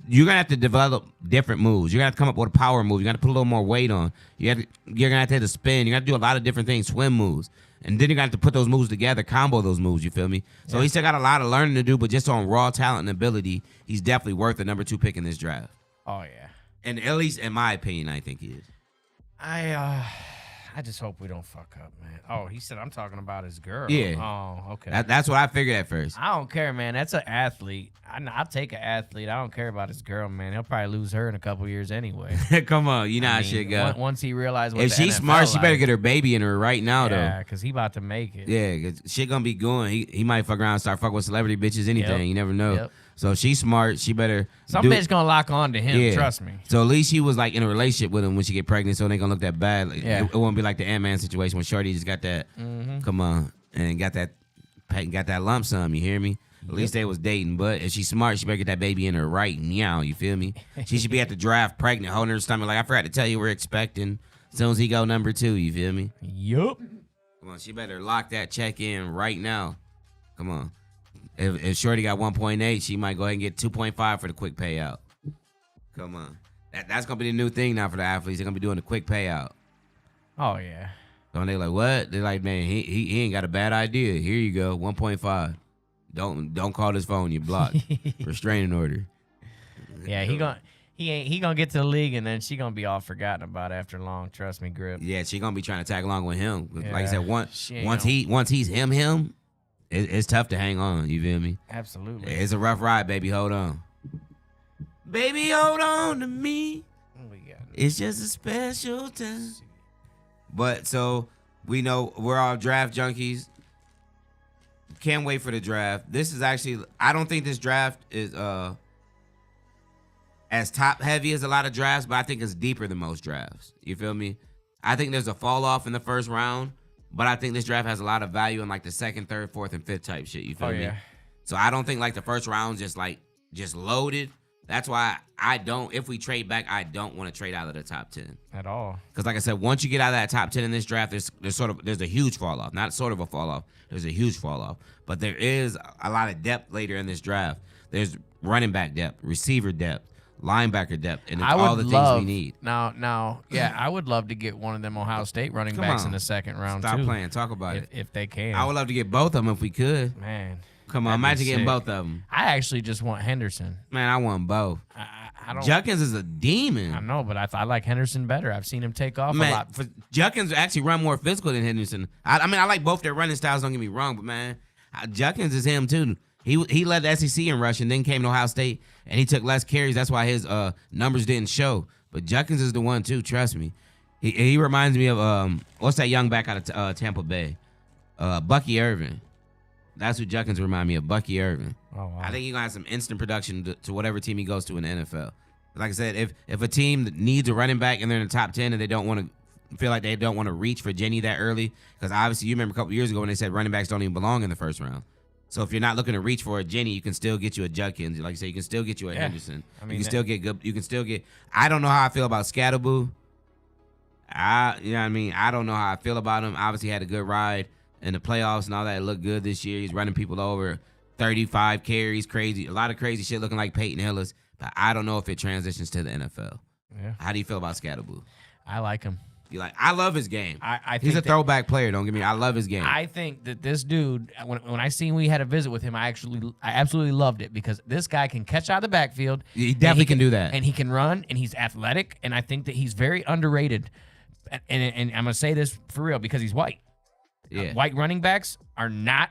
You're gonna have to develop different moves. You're gonna have to come up with a power move. You're gonna put a little more weight on. You're gonna have to hit a spin. You're gonna do a lot of different things, swim moves, and then you're gonna have to put those moves together, combo those moves. You feel me? So he's still got a lot of learning to do, but just on raw talent and ability, he's definitely worth the number 2 pick in this draft. Oh yeah. And at least in my opinion, I think he is. I just hope we don't fuck up, man. Oh, he said I'm talking about his girl. Yeah. Oh, okay. That's what I figured at first. I don't care, man. That's an athlete. I'll take an athlete. I don't care about his girl, man. He'll probably lose her in a couple years anyway. Come on, you know how shit go. Once he realizes what If the she's NFL smart, she better like. get her baby in her right now, Yeah, though. because he about to make it. Yeah, 'cause shit gonna be going. He might fuck around and start fucking with celebrity bitches, anything. Yep. You never know. Yep. So if she's smart, she better Some do bitch gonna lock on to him. Yeah. Trust me. So at least she was like in a relationship with him when she get pregnant, so it ain't gonna look that bad. Like, Yeah. it won't be like the Ant-Man situation when Shorty just got that, come on, and got that lump sum. You hear me? At least they was dating. But if she's smart, she better get that baby in her right meow. You feel me? She should be at the draft pregnant, holding her stomach. Like I forgot to tell you, we're expecting. As soon as he go number 2, you feel me? Yup. Come on, she better lock that check in right now. Come on. If Shorty got 1.8, she might go ahead and get 2.5 for the quick payout. Come on. That's going to be the new thing now for the athletes. They're going to be doing the quick payout. Oh yeah. So they're like, what? They're like, man, he ain't got a bad idea. Here you go, 1.5. Don't call this phone. You blocked. Restraining order. Yeah, he gonna get to the league and then she gonna be all forgotten about after long. Trust me, Grip. Yeah, she going to be trying to tag along with him. Like I Yeah, said, she ain't once he's him, it's tough to hang on. You feel me? Absolutely. It's a rough ride, baby. Hold on. Baby, hold on to me. What we got? It's just a special time. But so we know we're all draft junkies. Can't wait for the draft. This is actually, I don't think this draft is as top heavy as a lot of drafts, but I think it's deeper than most drafts. You feel me? I think there's a fall off in the first round, but I think this draft has a lot of value in like the second, third, fourth, and fifth type shit. You feel me? Yeah. So I don't think like the first round just loaded. That's why I don't, if we trade back, I don't want to trade out of the top 10. At all. Because like I said, once you get out of that top 10 in this draft, there's a huge fall off. Not sort of a fall off. There's a huge fall off. But there is a lot of depth later in this draft. There's running back depth, receiver depth, linebacker depth, and it's all the things we need. Now, yeah, I would love to get one of them Ohio State running Come backs on. in the second round Stop too. playing. Talk about it. If they can. I would love to get both of them if we could. Man. Come on, that'd be imagine getting sick. both of them. I actually just want Henderson. Man, I want both. I don't. Judkins is a demon. I know, but I like Henderson better. I've seen him take off a Man, lot. Judkins actually run more physical than Henderson. I mean, I like both their running styles. Don't get me wrong, but man, Judkins is him too. He led the SEC in rushing, then came to Ohio State, and he took less carries. That's why his numbers didn't show. But Judkins is the one too. Trust me. He reminds me of what's that young back out of Tampa Bay, Bucky Irvin. That's who Judkins remind me of, Bucky Irvin. Oh, wow. I think he's gonna have some instant production to whatever team he goes to in the NFL. Like I said, if a team needs a running back and they're in the top 10 and they don't want to feel like they don't want to reach for Jenny that early, because obviously you remember a couple years ago when they said running backs don't even belong in the first round. So if you're not looking to reach for a Jenny, you can still get you a Judkins. Like I said, you can still get you a Henderson. I mean, you can still get good. You can still get. I don't know how I feel about Scatterboo. You know what I mean? I don't know how I feel about him. Obviously had a good ride in the playoffs and all that. It looked good this year. He's running people over, 35 carries, crazy, a lot of crazy shit looking like Peyton Hillis. But I don't know if it transitions to the NFL. Yeah. How do you feel about Scatterboo? I like him. You like? I love his game. I He's a think that- throwback player. Don't get me. I love his game. I think that this dude, when I seen we had a visit with him, I absolutely loved it because this guy can catch out of the backfield. He and definitely can do that. and he can run, and he's athletic, and I think that he's very underrated. And I'm gonna say this for real because he's white. Yeah. White running backs are not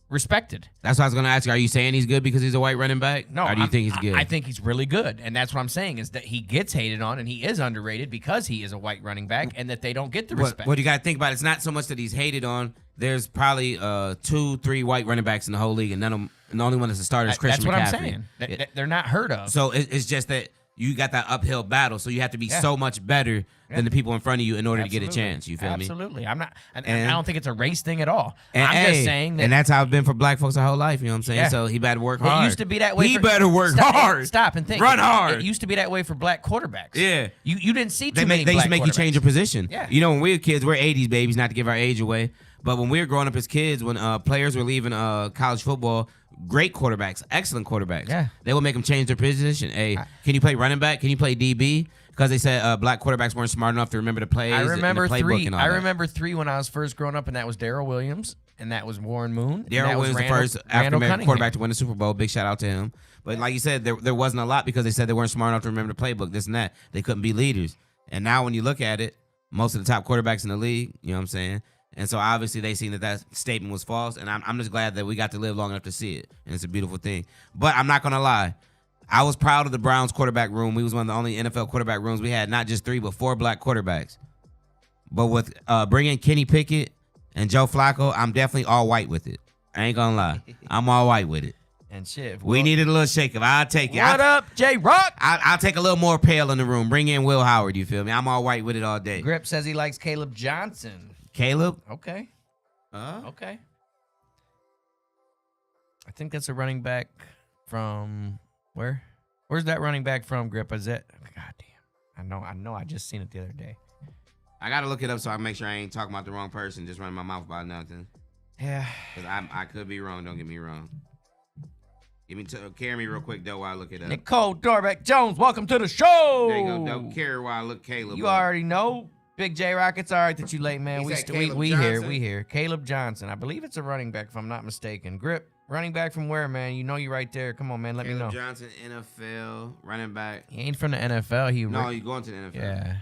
respected. That's what I was gonna ask you. Are you saying he's good because he's a white running back? No, Or do you think he's good? I think he's really good, and that's what I'm saying is that he gets hated on, and he is underrated because he is a white running back, and that they don't get the respect. What you got to think about? It's not so much that he's hated on. There's probably 2-3 white running backs in the whole league, and none of them. And the only one that's a starter is Christian That's what McCaffrey. I'm saying. They're not heard of. So it's just that you got that uphill battle. So you have to be Yeah. so much better Yeah. than the people in front of you in order to get a Absolutely. chance. You feel me? Absolutely. I'm not. And And- I don't think it's a race thing at all. And, I'm hey, just saying that. and that's how it's been for black folks our whole life. You know what I'm saying? Yeah. So he better work it hard. used to be that way. He for, better work stop, hard. Stop and think. Run It hard. used to be that way for black quarterbacks. Yeah. You didn't see too They many. used to black make you change your quarterbacks. position. Yeah. You know, when we were kids, we're 80s babies, not to give our age away. But when we were growing up as kids, when players were leaving college football, great quarterbacks, excellent quarterbacks. Yeah. They would make them change their position. Hey, can you play running back? Can you play DB? Because they said black quarterbacks weren't smart enough to remember the plays. I and remember the playbook three. And all I that. remember three when I was first growing up, and that was Darrell Williams, and that was Warren Moon. and that Darrell was Williams, the Randall- first Randall African American Cunningham. quarterback to win the Super Bowl. Big shout out to him. But like you said, there wasn't a lot because they said they weren't smart enough to remember the playbook, this and that. They couldn't be leaders. And now when you look at it, most of the top quarterbacks in the league, you know what I'm saying? And so obviously they seen that statement was false. And I'm just glad that we got to live long enough to see it. And it's a beautiful thing. But I'm not going to lie. I was proud of the Browns quarterback room. We was one of the only NFL quarterback rooms we had, not just 3, but 4 black quarterbacks. But with bringing Kenny Pickett and Joe Flacco, I'm definitely all white with it. I ain't gonna lie. I'm all white with it. And shit. We needed a little shake-up. I'll take it. What up, J Rock? I'll take a little more pale in the room. Bring in Will Howard, you feel me? I'm all white with it all day. Grip says he likes Caleb Johnson. Caleb? Okay. Uh, Okay. I think that's a running back from where? Where's that running back from, Grip? Is that? God damn. I know. I just seen it the other day. I gotta look it up so I make sure I ain't talking about the wrong person, just running my mouth about nothing. Yeah. Because I could be wrong, don't get me wrong. Carry me real quick, though, while I look it up. Nicole Dorbeck Jones, welcome to the show. There you go, though. Carry while I look Caleb You up. already know. Big J Rock, it's all right that you late, man. He We said st- we Caleb we here, Johnson? we here. Caleb Johnson. I believe it's a running back, if I'm not mistaken. Grip, running back from where, man? You know you right there. Come on, man. Let me Caleb know. Johnson, NFL, running back. He ain't from the NFL. No, he's going to the NFL. Yeah.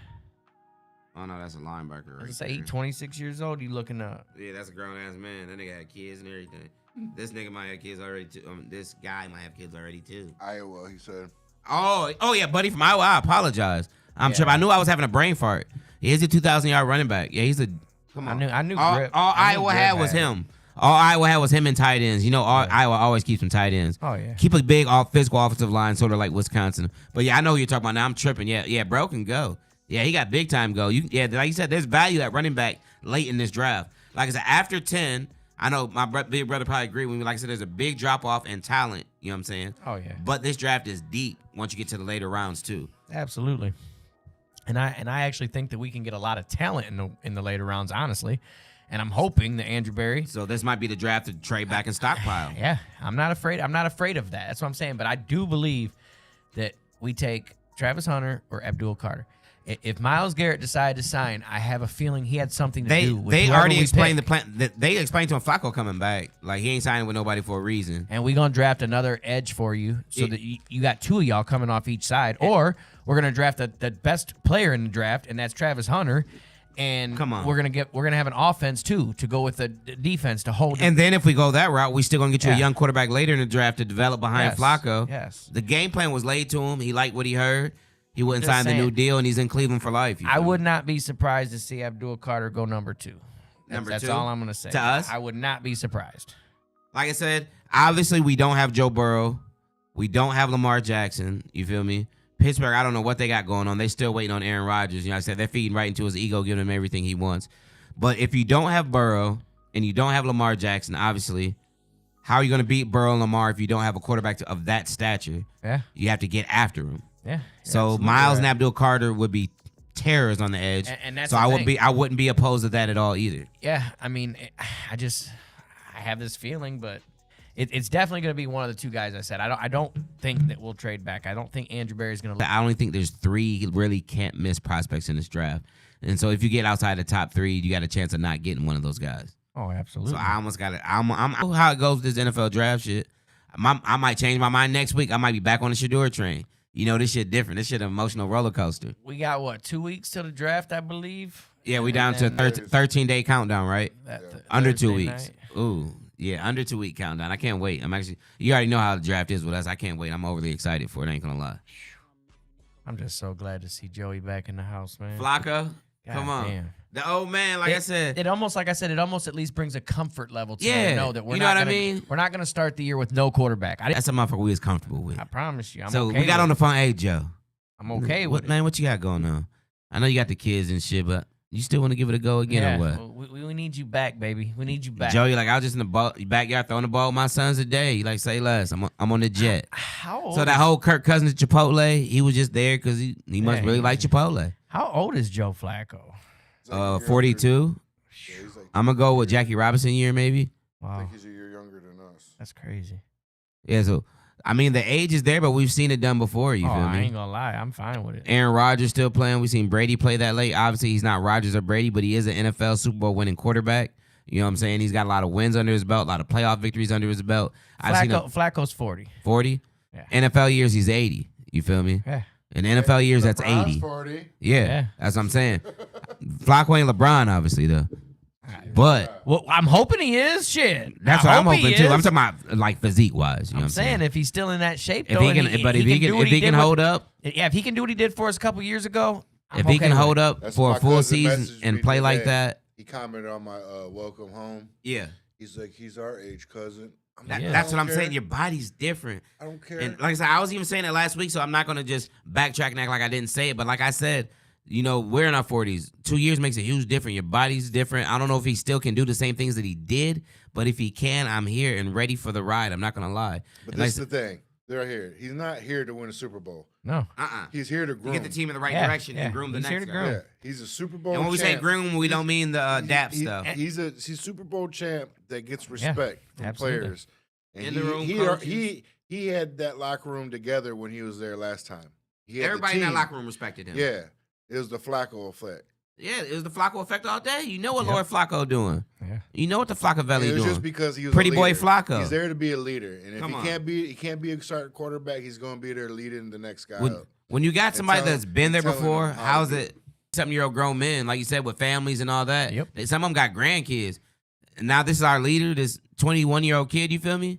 Oh, no, that's a linebacker I right was say there. he 26 years old. You looking up? Yeah, that's a grown-ass man. That nigga had kids and everything. This nigga might have kids already, too. This guy might have kids already, too. Iowa, he said. Oh yeah, buddy from Iowa. I apologize. I'm Yeah. tripping. I knew I was having a brain fart. He's a 2,000-yard running back. Yeah, he's a. Come on. I knew All Grip. Iowa Grip had was it. him. All Iowa had was him and tight ends. You know, Iowa always keeps some tight ends. Oh yeah. Keep a big physical offensive line, sort of like Wisconsin. But yeah, I know who you're talking about now. I'm tripping. Yeah, bro can go. Yeah, he got big time go. Like you said, there's value at running back late in this draft. Like I said, after 10, I know my big brother probably agree with me. Like I said, there's a big drop off in talent. You know what I'm saying? Oh yeah. But this draft is deep once you get to the later rounds too. Absolutely. And I actually think that we can get a lot of talent in the later rounds, honestly. And I'm hoping that Andrew Berry. So this might be the draft to trade back and stockpile. Yeah, I'm not afraid of that. That's what I'm saying. But I do believe that we take Travis Hunter or Abdul Carter. If Myles Garrett decided to sign, I have a feeling he had something to do with They whoever already we explained pick. the plan. They explained to him Flacco coming back. Like he ain't signing with nobody for a reason. And we're going to draft another edge for you so Yeah. that you got two of y'all coming off each side. Or we're going to draft the best player in the draft, and that's Travis Hunter. And Come on. we're gonna have an offense too to go with the defense to hold. And then if we go that route, we still gonna get you Yeah. a young quarterback later in the draft to develop behind Yes. Flacco. Yes. The game plan was laid to him. He liked what he heard. He wouldn't Just sign the saying. new deal, and he's in Cleveland for life. you I feel me? would not be surprised to see Abdul Carter go number 2. Number That's 2? all I'm gonna say. To us? I would not be surprised. Like I said, obviously we don't have Joe Burrow. We don't have Lamar Jackson. You feel me? Pittsburgh, I don't know what they got going on. They still waiting on Aaron Rodgers. You know, like I said they're feeding right into his ego, giving him everything he wants. But if you don't have Burrow and you don't have Lamar Jackson, obviously, how are you going to beat Burrow and Lamar if you don't have a quarterback of that stature? Yeah. You have to get after him. Yeah. So Miles and Abdul Carter would be terrors on the edge. And that's so the I thing. wouldn't be opposed to that at all either. Yeah. I mean, I have this feeling, but it's definitely gonna be one of the two guys I said. I don't think that we'll trade back. I don't think Andrew Berry's gonna. I only think there's 3 really can't miss prospects in this draft. And so if you get outside the top 3, you got a chance of not getting one of those guys. Oh, absolutely. So I almost got it. I'm how it goes with this NFL draft shit. I might change my mind next week. I might be back on the Shador train. You know, this shit different. This shit an emotional roller coaster. We got what, 2 weeks till the draft, I believe. Yeah, we And down to then 13-day countdown, right? that Under Thursday 2 weeks. night. Ooh, yeah, under 2 week countdown. I can't wait. You already know how the draft is with us. I can't wait. I'm overly excited for it. I ain't gonna lie. I'm just so glad to see Joey back in the house, man. Flacco, come on. damn. The old man, like I said. It almost, like I said, it almost at least brings a comfort level to Yeah, know that we're you know not what I gonna, mean? we're not gonna start the year with no quarterback. That's a motherfucker we was comfortable with. I promise you. I'm So okay we got with on it. the phone. Hey, Joe. I'm okay What with it. man? What you got going on? I know you got the kids and shit, but you still want to give it a go again or what? well, we need you back, baby. We need you back. Joey, like I was just in the backyard throwing the ball with my sons today. Like say less. I'm on the jet. How old? So that whole Kirk Cousins Chipotle, he was just there because he must Yeah, really like Chipotle. How old is Joe Flacco? He's like a year 42. younger- yeah, he's like I'm gonna go with Jackie Robinson year maybe. I Wow, think he's a year younger than us. that's crazy. Yeah, so I mean the age is there, but we've seen it done before. You Oh, feel I me? ain't gonna lie, I'm fine with it. Aaron Rodgers still playing. We've seen Brady play that late. Obviously, he's not Rodgers or Brady, but he is an NFL Super Bowl winning quarterback. You know what I'm saying? He's got a lot of wins under his belt, a lot of playoff victories under his belt. I've seen him Flacco's 40. 40. Yeah. NFL years, he's 80. You feel me? Yeah. In NFL years, that's LeBron's 80. 40. Yeah, Yeah. that's what I'm saying. Flacco ain't LeBron, obviously, though. But Well, I'm hoping he is. Shit. that's I what I'm hope he hoping too. is. I'm talking about like physique wise. You know I'm what I'm saying if he's still in that shape, if though, he and can, but if he do can, what if he did can with- hold up, yeah, if he can do what he did for us a couple years ago, if he can hold up That's for what a full my cousin season messaged and me play like today. that, He commented on my welcome home. yeah. He's like, he's our age, cousin. I'm That, like, I That's what don't I'm care. saying. Your body's different. I don't care. And like I said, I was even saying it last week, so I'm not gonna just backtrack and act like I didn't say it. But like I said, you know, we're in our 40s. 2 years makes a huge difference. Your body's different. I don't know if he still can do the same things that he did, but if he can, I'm here and ready for the ride. I'm not gonna lie. But And like this is the thing. They're here. He's not here to win a Super Bowl. No. He's here to You groom. get the team in the right Yeah, direction yeah. and groom the He's here next to guy. groom. Yeah, he's a Super Bowl And when we say champ. groom, we don't mean the dap stuff. He's Super Bowl champ that gets respect from absolutely. players. And In the room he, coaches. he had that locker room together when he was there last time. He had the Everybody in that team. locker room respected him. Yeah, it was the Flacco effect. Yeah, it was the Flacco effect all day. You know what Yep. Lord Flacco doing. Yeah. You know what the Flacco And Valley it was doing. just because he was Pretty a boy leader. Flacco. He's there to be a leader, and if Come he on. can't be a starting quarterback, he's going to be there leading the next guy when, up. when you got somebody tell- that's been there and telling before, them how how's to do it? 7-year-old grown men, like you said, with families and all that. Yep. Some of them got grandkids. And now this is our leader, this 21-year-old kid. You feel me?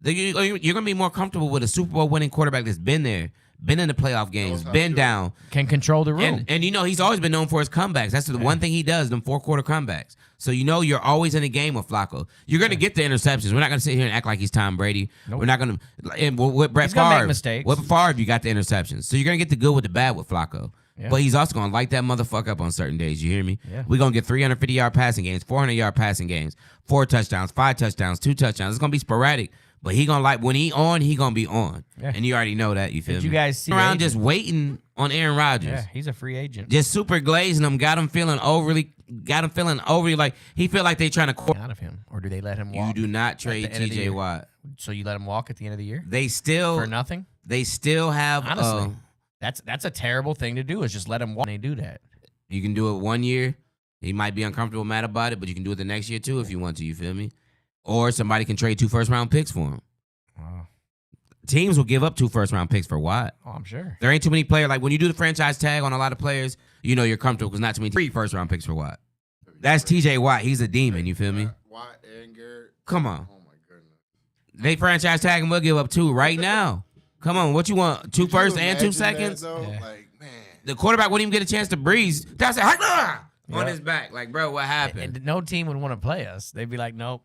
You're gonna be more comfortable with a Super Bowl winning quarterback that's been there, been in the playoff games, how to been do it. down. Can control the room. And you know he's always been known for his comebacks. That's the one thing he does, them 4-quarter comebacks. So you know you're always in a game with Flacco. You're gonna get the interceptions. We're not gonna sit here and act like he's Tom Brady. Nope. We're not gonna. And with Brett He's gonna make Favre, mistakes. with Favre, you got the interceptions. So you're gonna get the good with the bad with Flacco. Yeah. But he's also gonna light that motherfucker up on certain days. You hear me? Yeah. We're gonna get 350-yard passing games, 400-yard passing games, 4 touchdowns, 5 touchdowns, 2 touchdowns. It's gonna be sporadic. But he gonna like when he gonna be on. Yeah. And you already know that. You feel Did me? you guys see around Agent? just waiting on Aaron Rodgers? Yeah, he's a free agent. Just super glazing him, got him feeling overly like he feel like they trying to. Out of him, or do they let him You walk? do not trade the end of the T.J. year. Watt. So you let him walk at the end of the year They still for nothing? have. Honestly, that's a terrible thing to do. Is just let him walk. And they do that. You can do it 1 year. He might be uncomfortable, mad about it, but you can do it the next year too if you want to. You feel me? Or somebody can trade 2 first-round picks for him. Oh, Teams will give up 2 first-round picks for Watt. I'm sure. There ain't too many players. Like when you do the franchise tag on a lot of players, you know you're comfortable because not too many 3 first-round picks for Watt. That's T.J. Watt. He's a demon. You feel me? Watt and Garrett. Come on. Oh my goodness. They franchise tag him. We'll give up 2 right now. Come on. What you want? 2 Could you first and 2 imagine seconds? that, though? Yeah. Like, man. The quarterback wouldn't even get a chance to breathe. That's it. On Yeah. his back. Like, bro, what happened? And no team would want to play us. They'd be like, nope.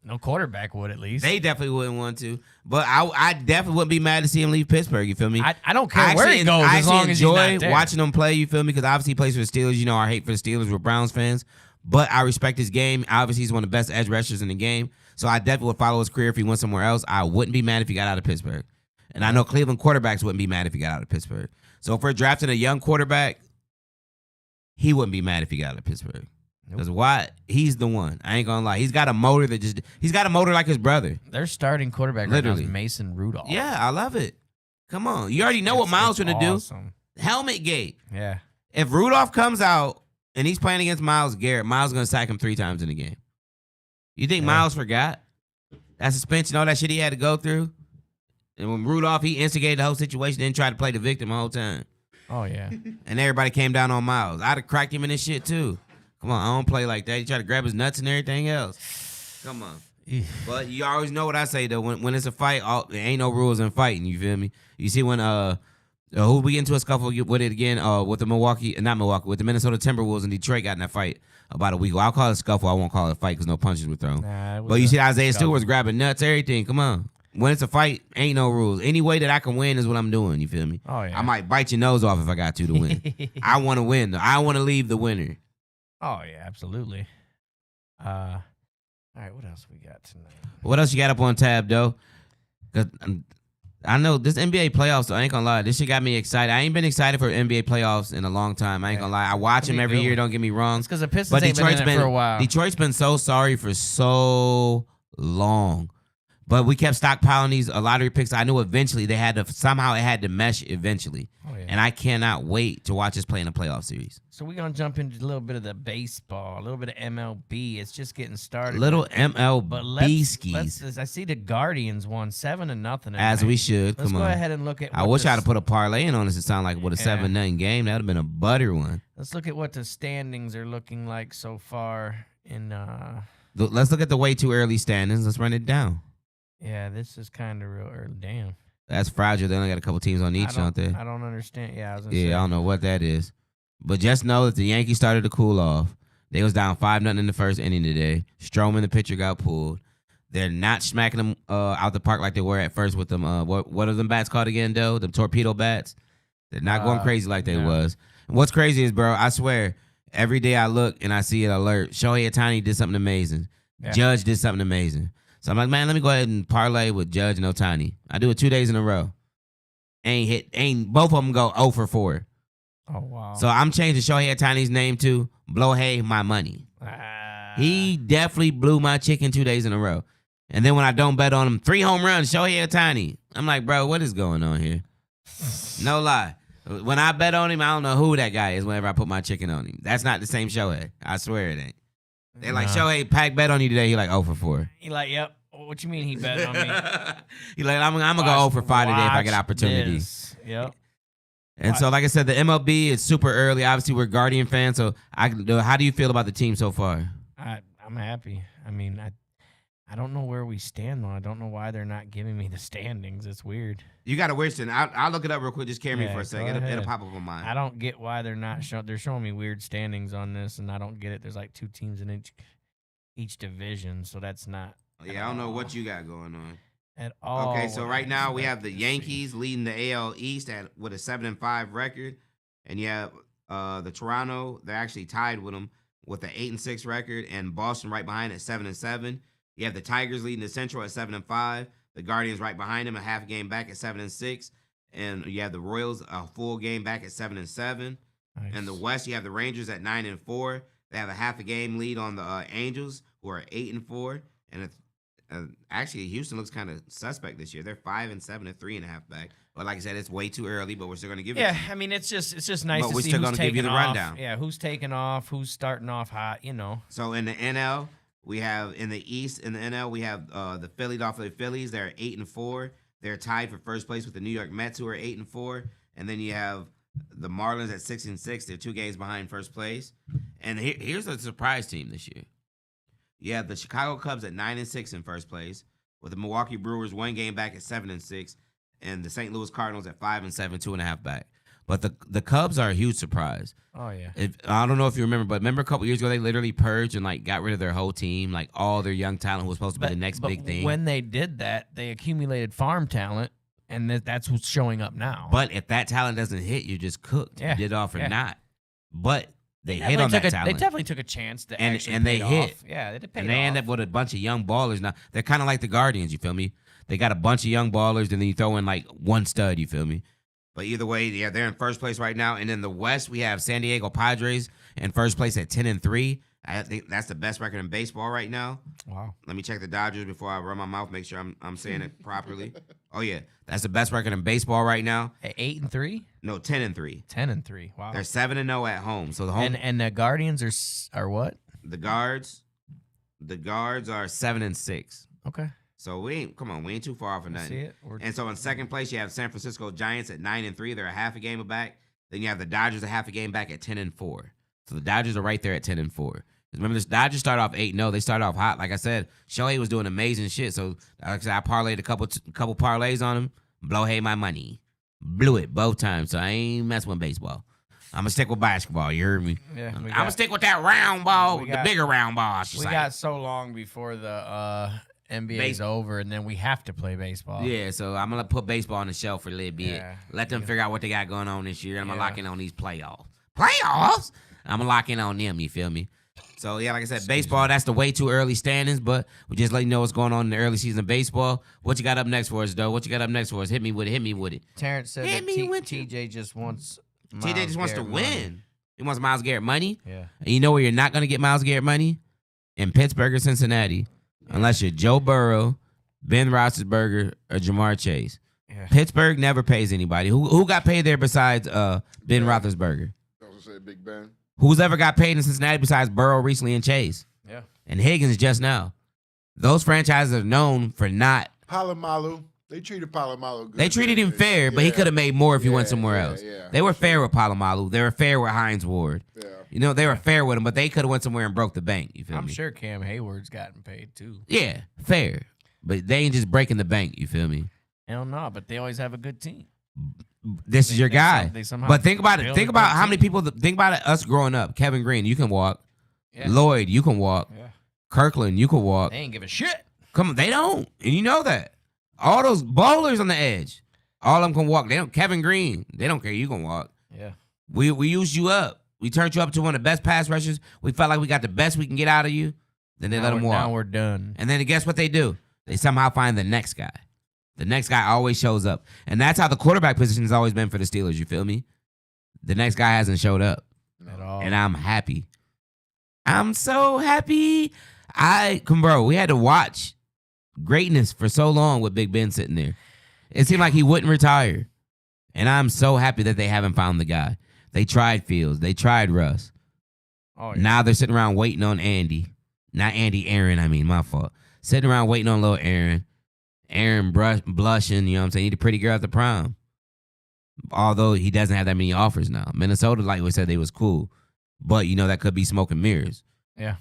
No quarterback would at least. They definitely wouldn't want to. But I definitely wouldn't be mad to see him leave Pittsburgh. You feel me? I don't care where he goes I as long as he's enjoy not there. watching him play. You feel me? Because obviously he plays for the Steelers. You know our hate for the Steelers. We're Browns fans. But I respect his game. Obviously he's one of the best edge rushers in the game. So I definitely would follow his career if he went somewhere else. I wouldn't be mad if he got out of Pittsburgh. And I know Cleveland quarterbacks wouldn't be mad if he got out of Pittsburgh. So if we're drafting a young quarterback, he wouldn't be mad if he got out of Pittsburgh. Because Watt, he's the one. I ain't gonna lie. He's got a motor he's got a motor like his brother. Their starting quarterback right Literally. now is Mason Rudolph. Yeah, I love it. Come on. You already know what Miles It's gonna do. awesome. Helmet gate. Yeah. If Rudolph comes out and he's playing against Myles Garrett, Miles gonna sack him 3 times in the game. You think Yeah. Miles forgot that suspension, all that shit he had to go through? And when Rudolph, he instigated the whole situation, then tried to play the victim the whole time. Oh yeah. And everybody came down on Miles. I'd have cracked him in this shit too. Come on, I don't play like that. He tried to grab his nuts and everything else. Come on. But you always know what I say though. When it's a fight, there ain't no rules in fighting. You feel me? You see when who we get into a scuffle with it again? With the with the Minnesota Timberwolves and Detroit got in that fight about a week ago. I'll call it a scuffle. I won't call it a fight because no punches were thrown. Nah, it was But you a see Isaiah Stewart scuffle. was grabbing nuts, everything. Come on. when it's a fight, ain't no rules. Any way that I can win is what I'm doing. You feel me? Oh yeah. I might bite your nose off if I got to win. I want to win. Though. I want to leave the winner. Oh yeah, absolutely. All right, what else we got tonight? What else you got up on tab, though? 'Cause I know this NBA playoffs, so I ain't gonna lie. This shit got me excited. I ain't been excited for NBA playoffs in a long time. I ain't gonna lie. I watch them every year, don't get me wrong. It's because the Pistons But ain't been in it for a while. Detroit's been so sorry for so long. But we kept stockpiling these lottery picks. I knew eventually it had to mesh eventually. Oh, yeah. And I cannot wait to watch us play in a playoff series. So we're going to jump into a little bit of the baseball, a little bit of MLB. It's just getting started. Little But MLB skis. I see the Guardians won 7-0. As we should. Let's Come go on. ahead and look at I wish I'd have put a parlay in on this. It sound like what a 7-0 game. That would have been a butter one. Let's look at what the standings are looking like so far in Let's look at the way too early standings. Let's run it down. yeah, this is kind of real early. Damn. That's fragile. They only got a couple teams on each, don't they? I don't understand. Yeah, I was gonna Yeah, say. I don't know what that is. But just know that the Yankees started to cool off. They was down 5-0 in the first inning today. Stroman, the pitcher, got pulled. They're not smacking them out the park like they were at first with them. What are them bats called again, though? Them torpedo bats. They're not going crazy like they was. And what's crazy is, bro, I swear, every day I look and I see an alert. Shohei Ohtani did something amazing. Yeah. Judge did something amazing. So I'm like, man, let me go ahead and parlay with Judge and Ohtani. I do it 2 days in a row. Both of them go 0 for 4. Oh wow. So I'm changing Shohei Ohtani's name to Blow Hey My Money. He definitely blew my chicken 2 days in a row. And then when I don't bet on him, 3 home runs, Shohei Ohtani. I'm like, bro, what is going on here? No lie. When I bet on him, I don't know who that guy is whenever I put my chicken on him. That's not the same Shohei. I swear it ain't. They're like, Shohei, Pack bet on you today. He like 0 for 4. He like, yep. What you mean he bet on me? He like, I'm going to go 0 for 5 today if I get opportunity. This. Yep. And so, like I said, the MLB is super early. Obviously, we're Guardian fans. So, how do you feel about the team so far? I'm happy. I mean, I don't know where we stand, though. I don't know why they're not giving me the standings. It's weird. You got a weird thing. I'll look it up real quick. Just carry me Yeah, for a second. go It'll ahead. pop up on mine. I don't get why they're not they're showing me weird standings on this, and I don't get it. There's like 2 teams in each division, so that's not. Yeah, I don't know what you got going on. At all. Okay, so right now we have the Yankees leading the AL East with a 7-5 record, and you have the Toronto. They're actually tied with them with an 8-6 record, and Boston right behind at 7-7. You have the Tigers leading the Central at 7-5. The Guardians right behind them, a half game back at 7-6, and you have the Royals a full game back at 7-7. Nice. And the West, you have the Rangers at 9-4. They have a half a game lead on the Angels, who are 8-4, and actually, Houston looks kind of suspect this year. They're 5-7 and 3.5 back. But like I said, it's way too early. But we're still gonna give it. Yeah, to you. I mean, it's just nice But to we're see still who's gonna give you taking the off. rundown. Yeah, who's taking off, who's starting off hot. You know. So in the NL, we have in the East in the NL we have the Philadelphia Phillies. They're 8-4. They're tied for first place with the New York Mets, who are 8-4. And then you have the Marlins at 6-6. They're 2 games behind first place. And here's a surprise team this year. You have the Chicago Cubs at 9-6 in first place, with the Milwaukee Brewers 1 game back at 7-6, and the St. Louis Cardinals at 5-7, 2.5 back. But the Cubs are a huge surprise. Oh yeah. I don't know if you remember, but remember a couple years ago they literally purged and like got rid of their whole team, like all their young talent who was supposed to be the next big thing. When they did that, they accumulated farm talent, and that's what's showing up now. But if that talent doesn't hit, you're just cooked. Yeah, You did it off or yeah. not. But they hit definitely on that They talent. definitely took a chance to And- actually and they paid hit. off. Yeah, they paid And they off. end up with a bunch of young ballers now. They're kind of like the Guardians, you feel me? They got a bunch of young ballers, and then you throw in like one stud, you feel me? But either way, yeah, they're in first place right now. And in the West, we have San Diego Padres in first place at 10-3. I think that's the best record in baseball right now. Wow. Let me check the Dodgers before I run my mouth, make sure I'm saying it properly. Oh yeah, that's the best record in baseball right now. At 8-3, No, 10-3. 10-3. Wow. They're 7-0 at home. So the home and the Guardians are what? the guards are 7-6. Okay. So we ain't too far off of I nothing. see it. And so in second place, you have San Francisco Giants at 9-3. They're a half a game back. Then you have the Dodgers a half a game back at 10-4. So the Dodgers are right there at 10-4. Remember, the Dodgers started off 8-0. They started off hot. Like I said, Shohei was doing amazing shit. So like I said, I parlayed a couple parlays on him. Blow hey my money. Blew it both times. So I ain't messing with baseball. I'm going to stick with basketball. You heard me? Yeah. I'm going to stick with that round ball, the bigger round ball, I should We say. got so long before the NBA's over, and then we have to play baseball. Yeah, so I'm gonna put baseball on the shelf for a little bit. Yeah. Let them figure out what they got going on this year. I'm gonna lock in on these playoffs. Playoffs? I'm gonna lock in on them. You feel me? So yeah, like I said, baseball. That's the way too early standings, but we just let you know what's going on in the early season of baseball. What you got up next for us, though? What you got up next for us? Hit me with it. Hit me with it. Terrence said Hit that me with it. TJ just wants. TJ just wants to Garrett win. money. He wants Myles Garrett money. Yeah. And you know where you're not gonna get Myles Garrett money? In Pittsburgh or Cincinnati, unless you're Joe Burrow, Ben Roethlisberger, or Jamar Chase. Yeah. Pittsburgh never pays anybody. Who got paid there besides Ben Roethlisberger? I was gonna say Big Ben. Who's ever got paid in Cincinnati besides Burrow recently and Chase? Yeah. And Higgins just now. Those franchises are known for not. Palomalu. They treated Palomalu good. They treated him fair, but he could have made more if he went somewhere else. Yeah, They were fair with Palomalu. They were fair with Hines Ward. Yeah. You know, they were fair with him, but they could have went somewhere and broke the bank. You feel I'm me? sure Cam Hayward's gotten paid too. Yeah, fair. But they ain't just breaking the bank. You feel me? Hell no, but they always have a good team. This is your guy. They somehow But think about it. build Think a about good how many team. people. Think about it. Us growing up. Kevin Green, you can walk. Yeah. Lloyd, you can walk. Yeah. Kirkland, you can walk. They ain't give a shit. Come on, they don't, and you know that. All those bowlers on the edge, all of them can walk. They don't. Kevin Green, they don't care. You can walk. Yeah. We used you up. We turned you up to one of the best pass rushers. We felt like we got the best we can get out of you. Then they let him walk. Now we're done. And then guess what they do? They somehow find the next guy. The next guy always shows up. And that's how the quarterback position has always been for the Steelers, you feel me? The next guy hasn't showed up. At all. And I'm happy. I'm so happy. Bro, we had to watch greatness for so long with Big Ben sitting there. It seemed like he wouldn't retire. And I'm so happy that they haven't found the guy. They tried Fields. They tried Russ. Oh, yeah. Now they're sitting around waiting on Andy. Not Andy, Aaron, I mean, my fault. Sitting around waiting on little Aaron. Aaron blushing, you know what I'm saying? He the pretty girl at the prom. Although he doesn't have that many offers now. Minnesota, like we said, they was cool. But, you know, that could be smoke and mirrors. Yeah.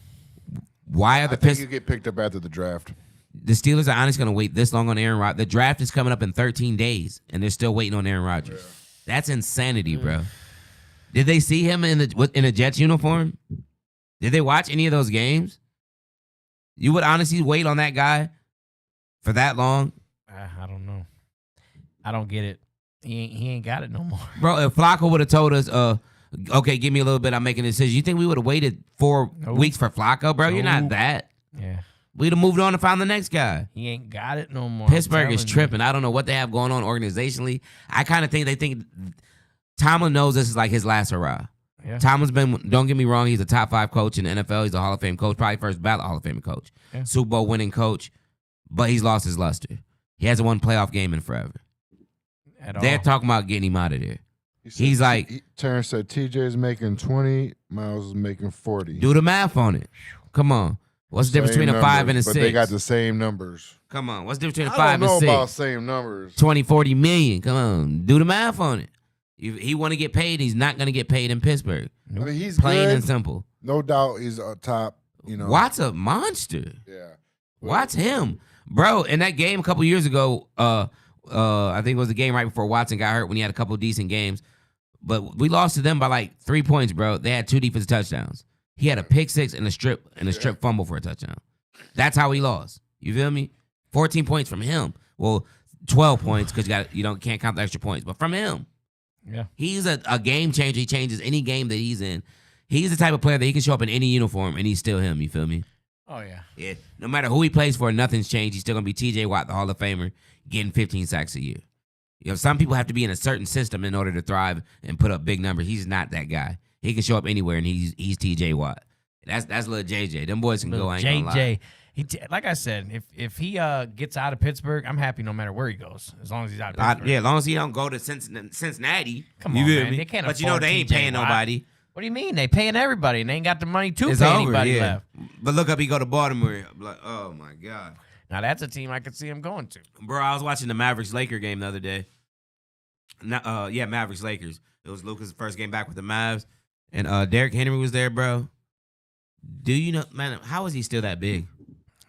Why are the I think you Pistons? get picked up after the draft. The Steelers are honestly going to wait this long on Aaron Rodgers. The draft is coming up in 13 days, and they're still waiting on Aaron Rodgers. That's insanity, bro. Did they see him in a Jets uniform? Did they watch any of those games? You would honestly wait on that guy for that long? I don't know. I don't get it. He ain't got it no more. Bro, if Flacco would have told us, okay, give me a little bit, I'm making a decision, you think we would have waited 4 Nope. weeks for Flacco, bro? You're not Nope. that. Yeah. We'd have moved on and found the next guy. He ain't got it no more. I'm Pittsburgh is telling you. tripping. I don't know what they have going on organizationally. I kind of think they think Tomlin knows this is like his last hurrah. Yeah. Tomlin's been, don't get me wrong, he's a top 5 coach in the NFL. He's a Hall of Fame coach, probably first ballot Hall of Fame coach. Yeah. Super Bowl winning coach, but he's lost his luster. He hasn't won a playoff game in forever. At all. They're talking about getting him out of there. He He's like, Terrence said TJ is making 20, Miles is making 40. do the math on it. Come on. What's the difference Same between a 5 and a numbers, 6? But they got the same numbers. Come on. What's the difference between a I 5 don't know and about 6? same numbers. 20, 40 million. Come on. Do the math on it. If he want to get paid, he's not going to get paid in Pittsburgh. I mean, he's Plain good. and simple. No doubt he's a top, you know. Watt's a monster. Yeah. Watch him. Bro, in that game a couple years ago, I think it was the game right before Watson got hurt when he had a couple decent games. But we lost to them by like 3 points, bro. They had 2 defensive touchdowns. He had a pick 6 and a strip fumble for a touchdown. That's how he lost. You feel me? 14 points from him. Well, 12 points because can't count the extra points, but from him. Yeah. He's a game changer. He changes any game that he's in. He's the type of player that he can show up in any uniform and he's still him. You feel me? Oh yeah. Yeah. No matter who he plays for, nothing's changed. He's still gonna be TJ Watt, the Hall of Famer, getting 15 sacks a year. You know, some people have to be in a certain system in order to thrive and put up big numbers. He's not that guy. He can show up anywhere and he's TJ Watt. That's little JJ. Them boys can go. I ain't gonna lie. Like I said, if he gets out of Pittsburgh, I'm happy no matter where he goes, as long as he's out of Pittsburgh. Yeah, as long as he don't go to Cincinnati. Come you on, feel man. me? They can't But you know afford they ain't TJ paying Watt. nobody. What do you mean? They paying everybody and they ain't got the money to It's pay over, anybody yeah. left. But look up, he go to Baltimore. Like, oh my God. Now that's a team I could see him going to. Bro, I was watching the Mavericks-Laker game the other day. Mavericks-Lakers. It was Luka's first game back with the Mavs. And Derrick Henry was there, bro. Do you know, man, how is he still that big?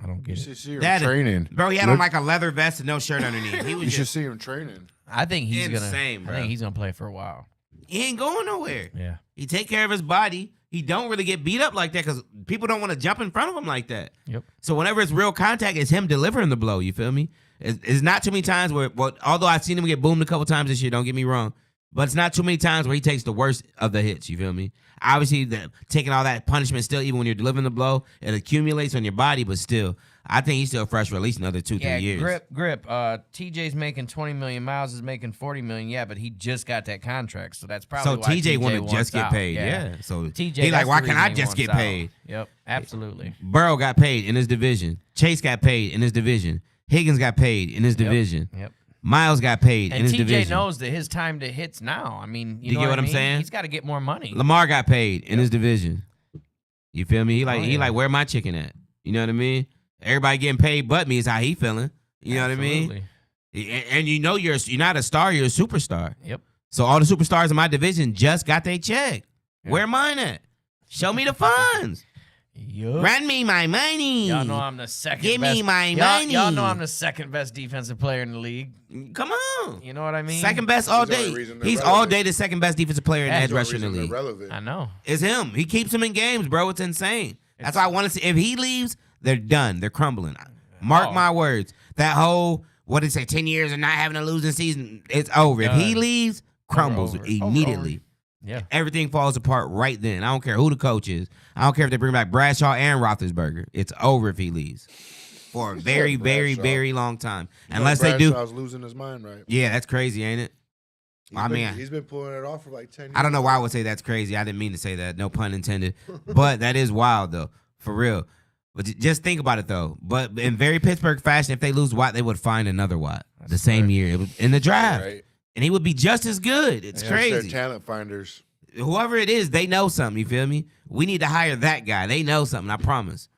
I don't You get it. should see him That is- training. Bro, he had Look- on like a leather vest and no shirt underneath. He You was should just, see him training. I think he's Insane, gonna. bro. I think he's gonna play for a while. he ain't going nowhere. Yeah. He take care of his body. He don't really get beat up like that because people don't want to jump in front of him like that. Yep. So whenever it's real contact, it's him delivering the blow. You feel me? It's not too many times where, well, although I've seen him get boomed a couple times this year, don't get me wrong, but it's not too many times where he takes the worst of the hits. You feel me? Obviously, taking all that punishment still, even when you're delivering the blow, it accumulates on your body, but still, I think he's still fresh for at least another 2-3 years. Grip. TJ's making 20 million. Miles is making 40 million. Yeah, but he just got that contract, so that's probably So why TJ want to wants just get out. paid. Yeah. So TJ, he like, that's why the can't I reason he just get wants out. paid? Yep, absolutely. Burrow got paid in his division. Chase got paid in his division. Higgins got paid in his division. Yep. Miles got paid in And his TJ division. knows that his time to hits now. I mean, you You know get what I'm I mean? saying? He's got to get more money. Lamar got paid in his division. You feel me? He yeah. like, where my chicken at? You know what I mean? Everybody getting paid but me is how he feeling. You know what I mean? And you know you're not a star, you're a superstar. Yep. So all the superstars in my division just got their check. Yeah. Where mine at? Show me the funds. Yup. Run me my money. Y'all know I'm the second Give best. me my y'all, money. Y'all know I'm the second best defensive player in the league. Come on. You know what I mean? Second best all He's the only day. reason they're He's all relevant. day the second best defensive player in That's edge the rusher in the league. Relevant. I know. It's him. He keeps them in games, bro. It's insane. That's why I want to see. If he leaves, they're done. They're crumbling. Mark my words. That whole, what did it say, 10 years of not having a losing season, it's over. If he Done. leaves, crumbles Over. immediately. Yeah. Everything falls apart right then. I don't care who the coach is. I don't care if they bring back Bradshaw and Roethlisberger. It's over if he leaves for a very, very, Bradshaw. very long time. You Unless know they do. Bradshaw's losing his mind, right? Yeah, that's crazy, ain't it? He's been pulling it off for like 10 years. I don't know why I would say that's crazy. I didn't mean to say that. No pun intended. But that is wild, though. For real. But just think about it, though. But in very Pittsburgh fashion, if they lose Watt, they would find another Watt the same year. It was in the draft. Right? And he would be just as good. It's Yeah, they're crazy. talent finders. Whoever it is, they know something. You feel me? We need to hire that guy. They know something. I promise.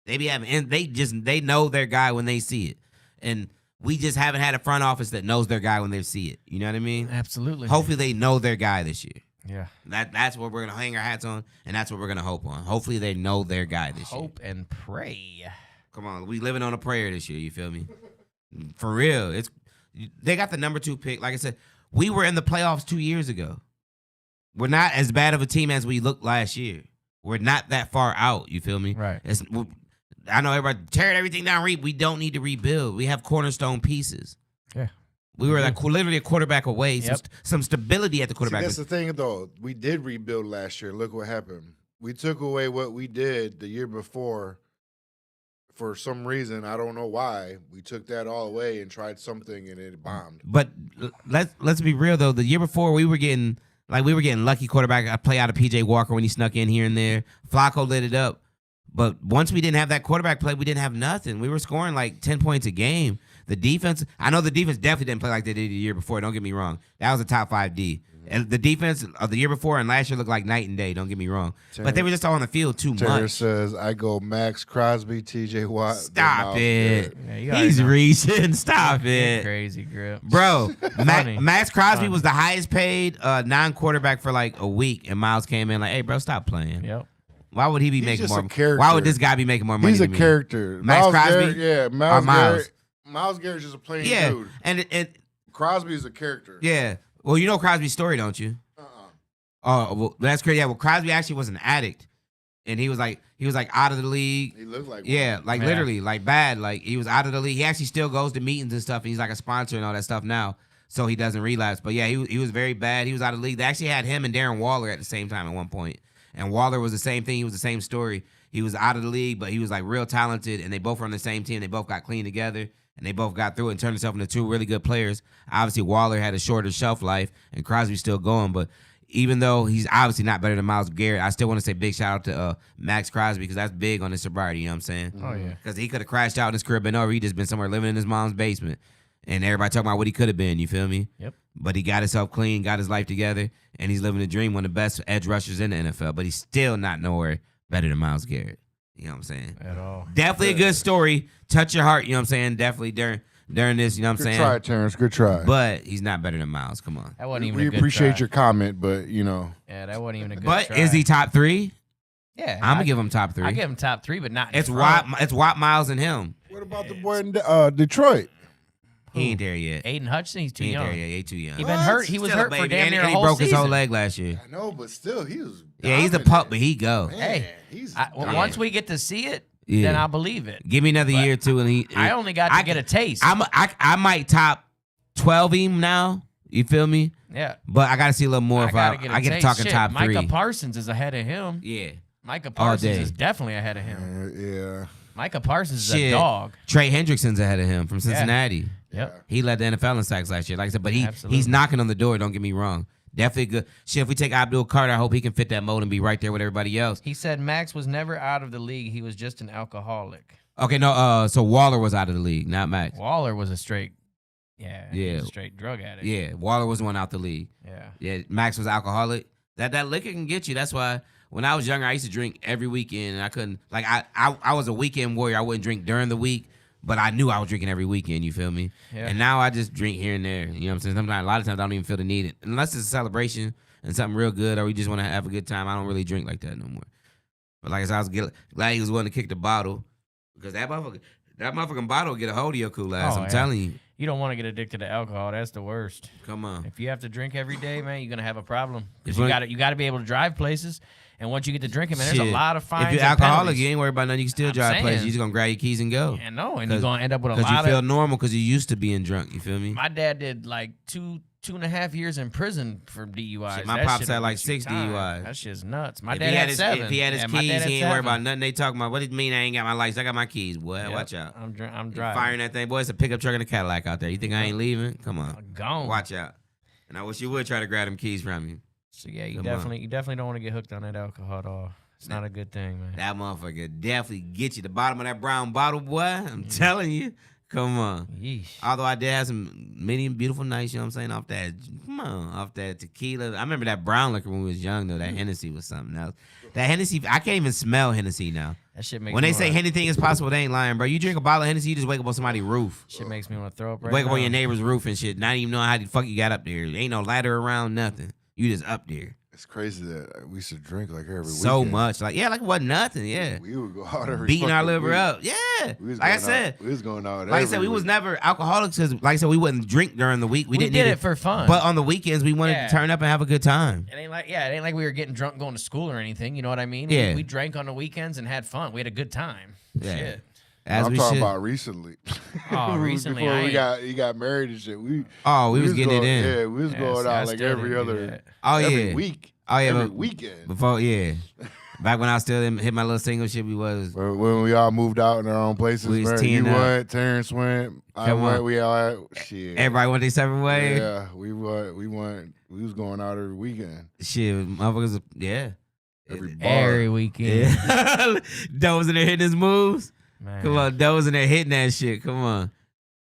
They be having, and they know their guy when they see it, and we just haven't had a front office that knows their guy when they see it. You know what I mean? Absolutely. Hopefully, they know their guy this year. Yeah. That's what we're gonna hang our hats on, and that's what we're gonna hope on. Hopefully, they know their guy this year. Hope and pray. Come on, we living on a prayer this year. You feel me? For real, they got the number 2 pick. Like I said, we were in the playoffs 2 years ago. We're not as bad of a team as we looked last year. We're not that far out. You feel me? Right. I know everybody tearing everything down. We don't need to rebuild. We have cornerstone pieces. Yeah. We were like literally a quarterback away. Yep. Some stability at the See, quarterback. that's the thing, though. We did rebuild last year. Look what happened. We took away what we did the year before. For some reason, I don't know why, we took that all away and tried something, and it bombed. But let's be real though. The year before we were getting lucky quarterback. I play out of PJ Walker when he snuck in here and there. Flacco lit it up. But once we didn't have that quarterback play, we didn't have nothing. We were scoring like 10 points a game. The defense, I know the defense definitely didn't play like they did the year before. Don't get me wrong. That was a top 5 D. And the defense of the year before and last year looked like night and day. Don't get me wrong. But they were just all on the field too Terry much. says, I go Max Crosby, TJ Watt. then Stop Miles it. Garrett. Yeah, you already He's know. reaching. Stop You're it. crazy, Grip. Bro, Funny. Max Crosby Funny. was the highest paid non-quarterback for like a week, and Miles came in like, "Hey, bro, stop playing. Yep. Why would he be He's making just more? a character. Why would this guy be making more money? He's a than me? character. Max Miles Crosby? Garrett, yeah, Or Miles Miles? Garrett. Miles Garrett's just a plain Yeah, dude. and Crosby is a character. yeah. Well, you know Crosby's story, don't you? Oh, well, that's crazy. Yeah, well, Crosby actually was an addict, and he was like out of the league. He looked like Yeah, one. like Yeah. literally, like bad. Like he was out of the league. He actually still goes to meetings and stuff. And he's like a sponsor and all that stuff now, so he doesn't relapse. But yeah, he was very bad. He was out of the league. They actually had him and Darren Waller at the same time at one point. And Waller was the same thing. He was the same story. He was out of the league, but he was like real talented. And they both were on the same team. They both got clean together, and they both got through it and turned themselves into 2 really good players. Obviously, Waller had a shorter shelf life, and Crosby's still going, but. Even though he's obviously not better than Myles Garrett, I still want to say big shout out to Max Crosby because that's big on his sobriety. You know what I'm saying? Oh, yeah. Because he could have crashed out in his career, but no, he just been somewhere living in his mom's basement, and everybody talking about what he could have been. You feel me? Yep. But he got himself clean, got his life together, and he's living the dream. One of the best edge rushers in the NFL, but he's still not nowhere better than Myles Garrett. You know what I'm saying? At all. Definitely a good story. Touch your heart. You know what I'm saying? Definitely during this. You know what I'm Good saying? try, Terrence. Good try. But he's not better than Myles. Come on. That wasn't even we a good appreciate try. your comment, but you know, Yeah, that wasn't even a good But try. is he top 3? Yeah. I'm gonna give him top 3. I give him top 3, but not in It's front. Watt, Miles, and him. what about the boy in Detroit? He ain't there yet. Aiden Hutchinson, he's too He ain't young. there yet. He too young. He been hurt. He was Still a hurt for baby. damn near and a he whole broke his whole season. leg last year. I know, but still, he was. Yeah, he's a dominant. pup, but he go. Man, Hey, he's Once we get to see it, Yeah. then I'll believe it. Give me another But year or two, and he. I only got to get a taste. I might top 12 him now. You feel me? yeah. But I got to see a little more. I If gotta I get a get to taste. talking Shit, top Micah 3. Parsons is ahead of him. Yeah. Micah All Parsons day. is definitely ahead of him. Yeah. Micah Parsons is Shit. a dog. Trey Hendrickson's ahead of him from Cincinnati. Yep. He led the NFL in sacks last year. Like I said, but he's Absolutely. knocking on the door. Don't get me wrong. Definitely good. Shit, if we take Abdul Carter, I hope he can fit that mold and be right there with everybody else. He said Max was never out of the league. He was just an alcoholic. Okay, no. So Waller was out of the league, not Max. Waller was a straight, he was Yeah. a straight drug addict. Yeah, Waller was the one out the league. Yeah. Yeah, Max was alcoholic. That liquor can get you. That's why when I was younger, I used to drink every weekend, and I couldn't. Like I was a weekend warrior. I wouldn't drink during the week, but I knew I was drinking every weekend. You feel me? Yeah. And now I just drink here and there. You know what I'm saying? Sometimes, a lot of times, I don't even feel the need, unless it's a celebration and something real good, or we just want to have a good time. I don't really drink like that no more. But like I said, I was glad he was willing to kick the bottle, because that motherfucking bottle will get a hold of your cool ass. Oh, I'm yeah. telling you. You don't want to get addicted to alcohol. That's the worst. Come on. If you have to drink every day, man, you're gonna have a problem. Because If you got to be able to drive places. And once you get to drinking, man, there's Shit. a lot of fines. If you're and alcoholic, penalties. you ain't worried about nothing. You can still I'm drive places. saying. You just gonna grab your keys and go. And no, and you're 'Cause- gonna end up with a Because you lot feel of. normal because you used to being drunk. You feel me? My dad did like two and a half years in prison for DUIs. Shit, my That pops shit had will like get you 6 time. DUIs. That shit's nuts. My If dad he had 7. If he had his Yeah, my keys, dad had he ain't worried 7. about nothing they talking about. What it mean I ain't got my license? I got my keys, boy. Yep. Watch out. I'm You driving. firing that thing, boy. It's a pickup truck and a Cadillac out there. You think I ain't leaving? Come on. Gone. Watch out. And I wish you would try to grab them keys from you. So yeah, you Come on. definitely don't want to get hooked on that alcohol at all. It's not a good thing, man. That motherfucker definitely get you. The bottom of that brown bottle, boy. I'm telling you. Come on. Yeesh. Although I did have some many beautiful nights, you know what I'm saying, off that tequila. I remember that brown liquor when we was young, though. That Hennessy was something else. That Hennessy, I can't even smell Hennessy now. That shit makes When me they say wanna- anything is possible, they ain't lying, bro. You drink a bottle of Hennessy, you just wake up on somebody's roof. Shit makes me want to throw up right Wake up now. on your neighbor's roof and shit. Not even knowing how the fuck you got up there. There ain't no ladder around, nothing. You just up there. It's crazy that we used to drink like every So weekend. much. Like, yeah, like it wasn't nothing, yeah. We would go out every Beating our fucking liver week. up. Yeah. We was Like I going said. out, we was going out. Like I said, every we was week. never alcoholics because, like I said, we wouldn't drink during the week. We didn't did need it for fun. But on the weekends, we wanted Yeah. to turn up and have a good time. It ain't like we were getting drunk going to school or anything. You know what I mean? Yeah. We drank on the weekends and had fun. We had a good time. Yeah. Shit. As I'm we talking should. about recently. Oh, recently, Before I he got married and shit. We We was getting going, it in. Yeah, we was Yeah, going see, I out like still every didn't do other that. Oh, every yeah. week. Oh, yeah. Every but weekend. Before, yeah. Back when I still hit my little single shit, we was. When we all moved out in our own places, We was man, teeing you up. went, Terrence went, I Come went, on. we all shit. Everybody went their separate way. Yeah, we went, we was going out every weekend. Shit, motherfuckers, yeah. Every bar. Every weekend. Yeah. Doe was in there hitting his moves. Man, Come on, Doe was in there hitting that shit. Come on.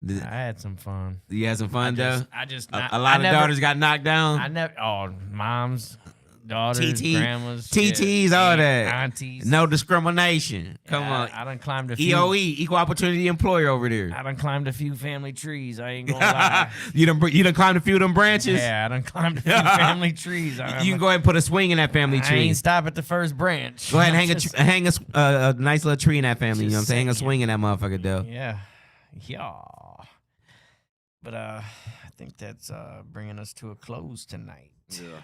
I had some fun. You had some fun, Doe? I just A lot of daughters got knocked down. I never. Oh, moms, daughters, TT, grandmas, TTs, all that. aunties. No discrimination. Come Yeah, on. I done climbed a few. EOE, equal opportunity employer over there. I done climbed a few family trees. I ain't gonna lie. you done climbed a few of them branches. Yeah, I done climbed a few family trees. You can go ahead and put a swing in that family I tree. ain't stop at the first branch. Go ahead and Just- hang a nice little tree in that family. You know what I'm Just saying? Hang a saying. swing in that motherfucker, though. Yeah, yeah. But I think that's bringing us to a close tonight.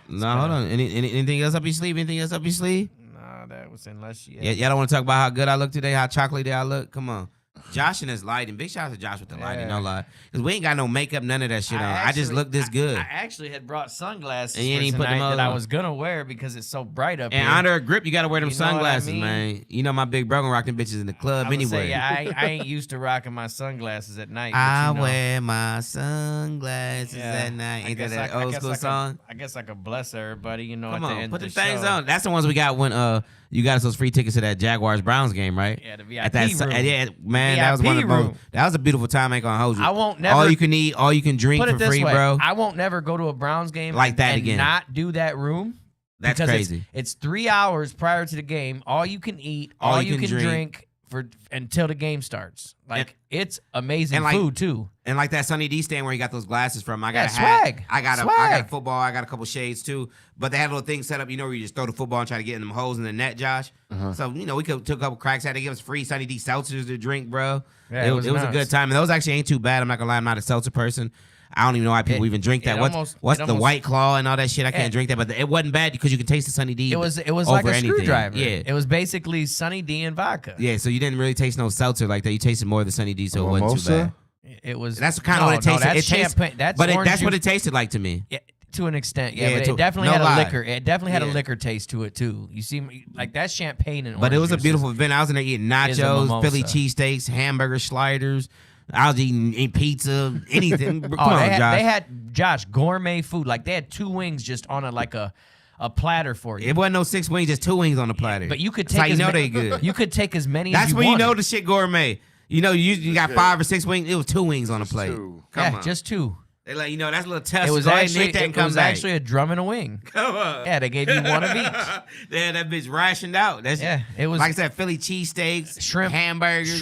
No, hold on. Anything else up your sleeve? Anything else up your sleeve? Nah, that was unless you. Yeah, y'all don't want to talk about how good I look today, how chocolatey I look? Come on. Josh and his lighting. Big shout out to Josh with the lighting, no Yeah. lie. Because we ain't got no makeup, none of that shit on. I just actually- look this good. I actually had brought sunglasses And you for ain't put them tonight that on. I was gonna wear because it's so bright up And here. under a grip, you got to wear them You know what I sunglasses, mean? man. You know my big bro gonna rock them bitches in the club I would anyway. say, yeah, I ain't used to rocking my sunglasses at night. but I you know, wear my sunglasses yeah, at night. I Ain't that guess that I old guess school I could- song? I guess I could bless everybody, you know. Come at the on, end put of them the things show. on. That's the ones we got when you got us those free tickets to that Jaguars Browns game, right? Yeah, the VIP At that, room. yeah, man, that was one of the VIP most. room. That was a beautiful time. I ain't gonna hold you. I won't never all you can eat, all you can drink put it for this free, way. bro. I won't never go to a Browns game Like that and again. not do that room. That's because crazy. It's 3 hours prior to the game. All you can eat, all you can drink for until the game starts. Like it's amazing and, like, food too. And like that Sunny D stand where he got those glasses from, I got Yeah, a hat. swag. I got Swag. a football. I got a couple shades too. But they had a little thing set up, where you just throw the football and try to get in them holes in the net, Josh. So we took a couple cracks at it. They give us free Sunny D seltzers to drink, bro. Yeah, it was a nuts. good time. And those actually ain't too bad. I'm not gonna lie, I'm not a seltzer person. I don't even know why people even drink that. What's the White Claw and all that shit? I can't drink that, but it wasn't bad because you can taste the Sunny D. It was over like a anything. screwdriver. Yeah. It was basically Sunny D and vodka. Yeah, so you didn't really taste no seltzer like that. You tasted more of the Sunny D, so it wasn't too Mimosa? bad. It was. That's kind of what it tasted. That's it tastes, champagne. That's but orange that's what juice. it tasted like to me. Yeah, to an extent, Yeah, but it definitely no had lie. a liquor. It definitely had a Yeah. liquor taste to it too. You see, like that's champagne and. But it orange was a juice beautiful event. I was in there eating is a nachos, mimosa. Philly cheesesteaks, hamburger sliders. I was eating pizza, anything. Come Oh, on, they Josh. had Josh gourmet food. Like they had 2 wings just on a platter for you. It wasn't no 6 wings, just 2 wings on the platter. But you could That's take how you as know ma- they good. You could take as many. That's as you when you wanted. know the shit gourmet. You know, you got 5 or 6 wings. It was 2 wings on the plate. two. Come Yeah, on. just 2. They let you know that's a little test. It was Go ahead and actually hit that and it come was back. actually a drum and a wing. Come on. Yeah, they gave you one of each. They had that bitch rationed out. That's Yeah, it was like I said, Philly cheesesteaks, shrimp, hamburgers,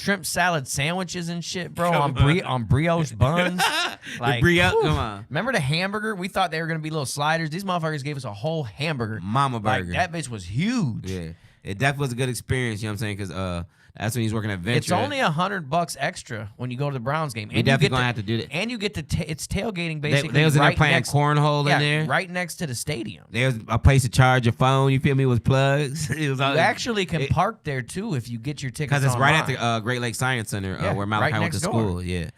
shrimp salad sandwiches and shit, bro. On brioche buns. the brie-up, whew. come on. Remember the hamburger? We thought they were gonna be little sliders. These motherfuckers gave us a whole hamburger. Mama Like burger. that bitch was huge. Yeah, it definitely was a good experience. You know what I'm saying? Because that's when he's working at Venture. It's only $100 extra when you go to the Browns game. We you definitely get gonna have to do that. And you get to it's tailgating They, basically. they was in there right playing next, cornhole yeah, in there. right next to the stadium. There's a place to charge your phone. You feel me? With plugs. It was You actually can park there too if you get your tickets. because it's right at online. the Great Lakes Science Center Yeah, where Malachi right went to next door. school. Yeah,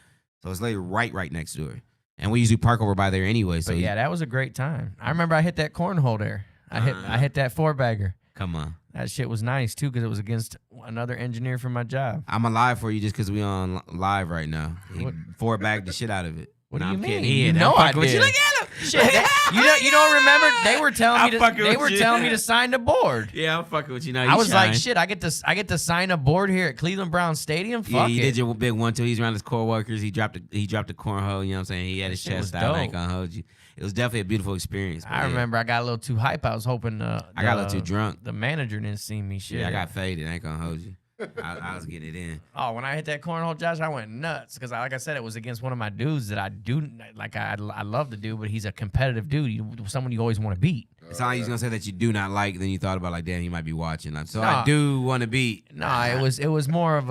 so it's literally right next door. And we usually park over by there anyway. So But yeah, that was a great time. I remember I hit that cornhole there. I hit that 4-bagger. come on. That shit was nice too because it was against another engineer from my job. I'm alive for you just because we on live right now. He What? 4-bagged the shit out of it. What do Nah, you I'm mean? kidding. You He hit. know I'm I fucking with you. did. Look at him. Shit, you don't remember? They were telling I'm me fucking to. They with were you. telling me to sign the board. Yeah, I'm fucking with you now. I You was like, shine. shit. I get to sign a board here at Cleveland Brown Stadium. Fuck Yeah, you it. did your big 1-2. He's around his coworkers. He dropped the cornhole. You know what I'm saying? He had his That shit was chest out. I ain't dope. gonna hold you. It was definitely a beautiful experience. but I yeah. remember I got a little too hype. I was hoping I got a little too drunk. The manager didn't see me. Shit. Yeah, I got faded. I ain't gonna hold you. I was getting it in. Oh, when I hit that cornhole, Josh, I went nuts because, like I said, it was against one of my dudes that I do like. I love the dude, but he's a competitive dude. Someone you always want to beat. It's not like you was gonna say that you do not like. Then you thought about like, damn, he might be watching. Like, so Nah. I do want to beat. No, it was more of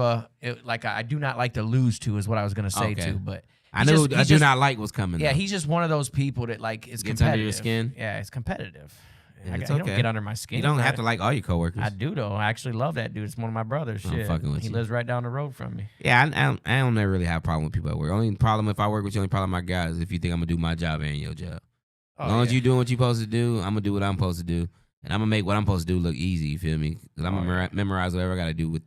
like I do not like to lose to is what I was gonna say Okay. too. But I he's knew just- I he's do just- not like what's coming. Yeah, though. he's just one of those people that like is Gets under your competitive. skin? Yeah, it's competitive. Yeah, it's He don't okay. get under my skin. You don't I- have to like all your coworkers. I do though. I actually love that dude. It's one of my brothers. I'm Shit, fucking with he you. lives right down the road from me. Yeah, I don't ever really have a problem with people at work. Only problem if I work with you, only problem my guys is if you think I'm gonna do my job and your job. Oh, As long as yeah. you doing what you supposed to do, I'm gonna do what I'm supposed to do, and I'm gonna make what I'm supposed to do look easy. You feel me? Because I'm Oh, gonna yeah. memorize whatever I gotta do with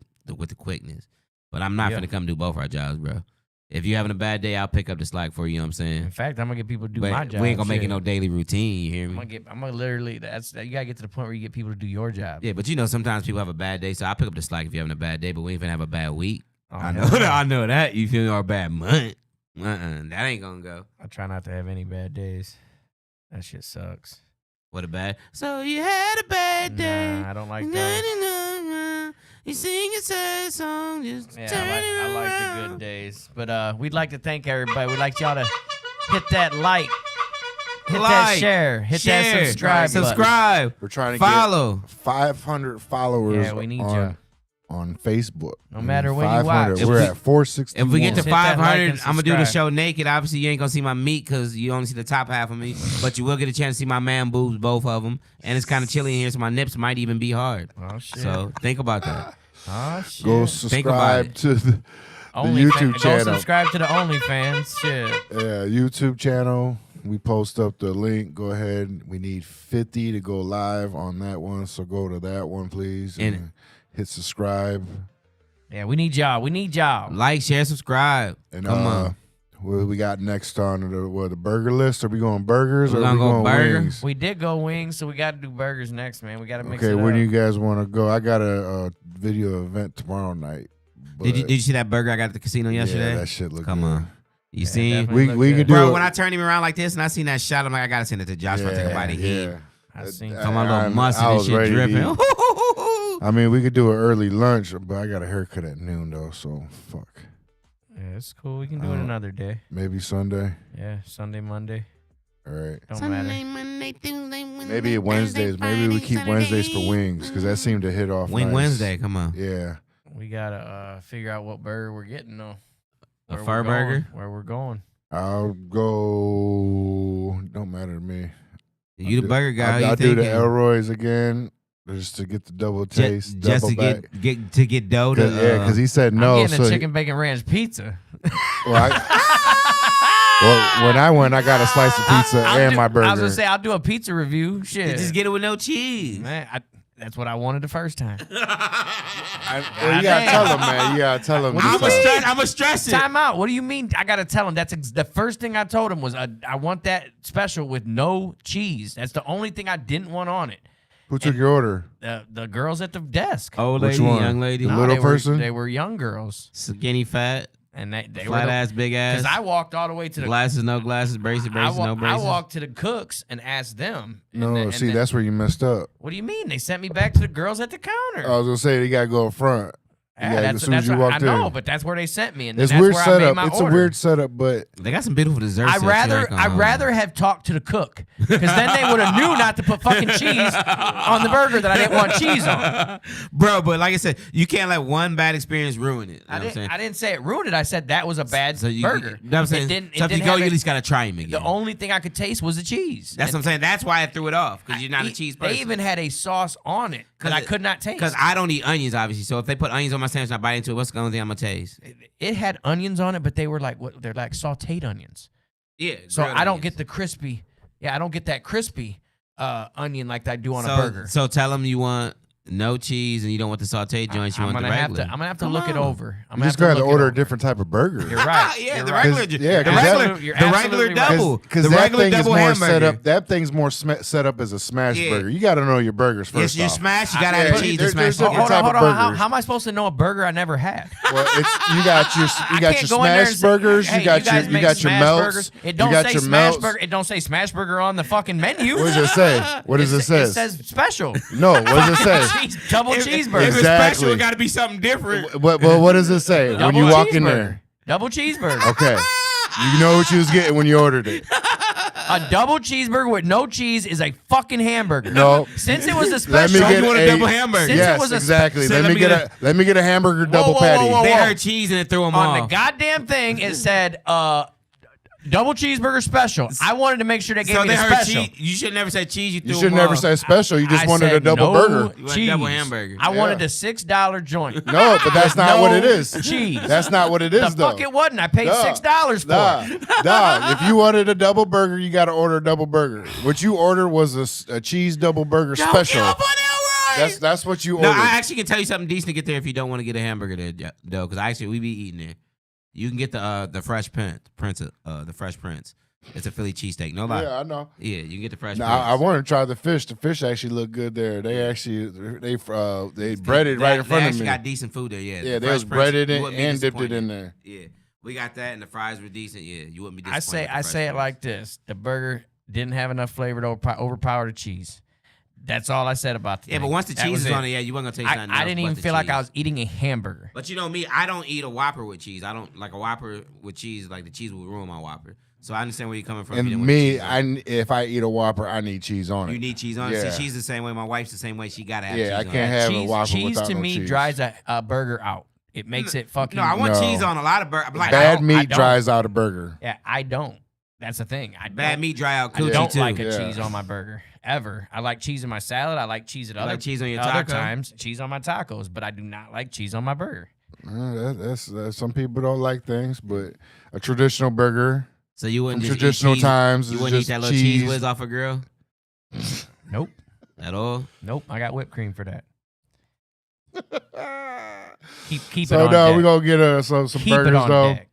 the quickness. But I'm not Yeah. gonna come do both our jobs, bro. If you're having a bad day, I'll pick up the slack for you. You know what I'm saying? In fact, I'm gonna get people to do But my job. we ain't gonna make it shit. no daily routine. You hear me? I'm gonna literally. You gotta get to the point where you get people to do your job. Yeah, but you know sometimes people have a bad day, so I pick up the slack if you're having a bad day. But we ain't finna have a bad week. Oh, I know hell that. no. I know that. You feel me? Or a bad month. That ain't gonna go. I try not to have any bad days. That shit sucks. What a bad. So you had a bad day. Nah, I don't like Na, those. na, na, na. You sing a sad song, just Yeah, turn it I like the around. good days. But we'd like to thank everybody. We'd like y'all to hit that like, hit that Like, share, hit Share, that subscribe. button. subscribe, We're trying to follow. get 500 followers Yeah, we need ya. on Facebook. No matter when you 500. watch. If We're we- at 461. If we get to Hit that like 500, and I'm gonna do the subscribe. show naked. Obviously, you ain't gonna see my meat because you only see the top half of me. But you will get a chance to see my man boobs, both of them. And it's kind of chilly in here, so my nips might even be hard. Oh shit. So think about that. Oh shit. Go Think about subscribe it. to the OnlyFans- YouTube Go channel. subscribe to the OnlyFans. Shit. YouTube channel. We post up the link. Go ahead. We need 50 to go live on that one. So go to that one, please. And- And hit subscribe. Yeah, we need y'all. We need y'all. Like, share, subscribe. And Come on. what we got next on the burger list? Are we going burgers We're or are gonna we go going burger. wings? We did go wings, so we got to do burgers next, man. We got to mix Okay, it where up. do you guys want to go? I got a video event tomorrow night. Did but- you see that burger I got at the casino yesterday? Yeah, that shit look Come good. on. You Yeah, see? definitely look We good. could do Bro, it. when I turned him around like this and I seen that shot, I'm like, I gotta send it to Josh. I'll take a bite of heat. I seen Come on, little mustard I and was shit ready to dripping. eat. I mean, we could do an early lunch, but I got a haircut at noon though, so fuck. Yeah, it's cool. We can do it another day. Maybe Sunday. Yeah, Sunday, Monday. All right. Don't matter. Monday, Tuesday, Maybe Wednesdays. Maybe we keep Wednesdays for wings because that seemed to hit off. Wing nice. Wednesday, come on. Yeah. We gotta figure out what burger we're getting though. A Where fur we're going, burger? Where we're going. I'll go. Don't matter to me. You the burger guy. I'll you do the thinking? Elroy's again just to get the double taste. Just double to back. get dough to Yeah, because he said no. I'm getting so a chicken bacon ranch pizza. well, when I went, I got a slice of pizza and my burger. I was gonna say I'll do a pizza review. Shit, just get it with no cheese. man. That's what I wanted the first time. Well, you gotta tell him, man. You gotta tell him. I'm a stress it. Time out. What do you mean? I gotta tell him. That's the first thing I told him was I want that special with no cheese. That's the only thing I didn't want on it. Who took your order? The girls at the desk. Old Which lady, one? young lady, The No, little they person? Were, they were young girls, skinny, fat, and they were flat ass, big ass. because I walked all the way to the glasses, no glasses, braces, braces, no I braces. walked to the cooks and asked them. and No, then- see, then- that's where you messed up. What do you mean? They sent me back to the girls at the counter. I was gonna say you gotta go up front. Yeah, Yeah, that's as soon as you what- walked I know, in. but that's where they sent me, and It's that's weird where I made setup. my It's order. a weird setup, but They got some beautiful desserts. I'd that you rather ain't gonna I'd hold. rather have talked to the cook because then they would have knew not to put fucking cheese on the burger that I didn't want cheese on. Bro, but like I said, you can't let one bad experience ruin it. You know I what I'm saying? didn't say it ruined it. I said that was a bad So you, burger. You know what I'm saying? It didn't. So It if you didn't go, have you it- at least gotta try him again. the only thing I could taste was the cheese. That's what I'm saying. That's why I threw it off because you're not a They- cheese person. They even had a sauce on it that I could not taste. Because I don't eat onions, obviously. So if they put onions on my sandwich and I bite into it, what's the only thing I'm gonna taste? It had onions on it, but they were like what? They're like sautéed onions. Yeah. So grilled I don't onions. get the crispy. Yeah, I don't get that crispy onion like I do on so, a burger. So tell them you want no cheese and you don't want the sauteed joints. You I'm want the gonna have regular. to. I'm gonna have to Come look it on. over. I'm you gonna just have gotta look it order over. a different type of burger. You're right. Yeah, You're the right. regular. Yeah, the 'cause regular, that- You're the regular absolutely right. double. Because The that regular thing is double more hamburger. set up. That thing's more set up as a smash Yeah. burger. You got to know your burgers Yes, first you off. smash. You gotta Yeah, have cheese to there's smash. different Hold type on, of hold on. burgers. How am I supposed to know a burger I never had? Well, you got your I can't go in there and smash say, burgers. hey, You got guys your make melts. smash burgers. It don't you got say your smash melts. burger. It don't say smash burger on the fucking menu. What does it say? What does it say? It says special. No, what does it say? Double If cheeseburger. it's Exactly. special, it got to be something different. What does it say when Double you walk in cheeseburger. there? Double cheeseburger. Okay, you know what you was getting when you ordered it. A double cheeseburger with no cheese is a fucking hamburger. No. Since it was a Let special, me get you want a a double hamburger? Since it Yes, was a exactly. so Let me get a hamburger double whoa, patty. whoa, They whoa. heard cheese and it threw them on the off. goddamn thing, it said double cheeseburger special. I wanted to make sure they gave So me they the heard special. cheese. You should never say cheese. You You threw should them never off. say special. You just I wanted a said double no burger. You want a cheese. double hamburger. I wanted Yeah. a $6 joint. No, but that's not No what it is. cheese. That's not what it is, The though. fuck it wasn't. I paid Duh. $6 for it. Nah. If you wanted a double burger, you got to order a double burger. What you ordered was a cheese double burger Don't special. give up on Elroy. That's what you No, ordered. I actually can tell you something decent to get there if you don't want to get a hamburger there, though. Because actually, we be eating there. You can get the Fresh Prince, the Fresh Prince. It's a Philly cheesesteak. No lie. Yeah, I know. Yeah, you can get the Fresh No, Prince. I want to try the fish. The fish actually look good there. They breaded right in front They of actually me. got decent food there. Yeah, Yeah, The they was Fresh Prince, breaded you in wouldn't be and dipped it disappointed. in there. Yeah, we got that, and the fries were decent. Yeah, you wouldn't be disappointed. I say with the I Fresh say it Prince. like this: the burger didn't have enough flavor to overpower the cheese. That's all I said about the Yeah, thing. but once the That cheese was is on it, yeah, you weren't gonna taste nothing I else didn't but even the feel like I cheese. was eating a hamburger. But you know me, I don't eat a Whopper with cheese. I don't like a Whopper with cheese. Like the cheese will ruin my Whopper. So I understand where you're coming from. if you And didn't want the me, cheese on it. if I eat a Whopper, I need cheese on it. You need cheese on it. Yeah. See, she's the same way. My wife's the same way. She gotta have cheese Yeah, I on can't it. have a cheese, Whopper cheese without to no me cheese. dries a burger out. It makes it fucking. No, I want No. cheese on a lot of burgers. Like, Bad I meat don't. dries out a burger. Yeah, I don't. That's the thing. bad meat dry out I coochie don't too. like a Yeah. cheese on my burger ever. I like cheese in my salad. I like cheese at You other like cheese on your other taco? times. Cheese on my tacos, but I do not like cheese on my burger. That's some people don't like things, but a traditional burger, So you wouldn't from just traditional eat cheese, times, You is wouldn't eat just that little cheese cheese. whiz off a grill Nope, at all. nope. I got whipped cream for that. Keep it So on no, deck. we're gonna get some Keep it burgers on though. deck.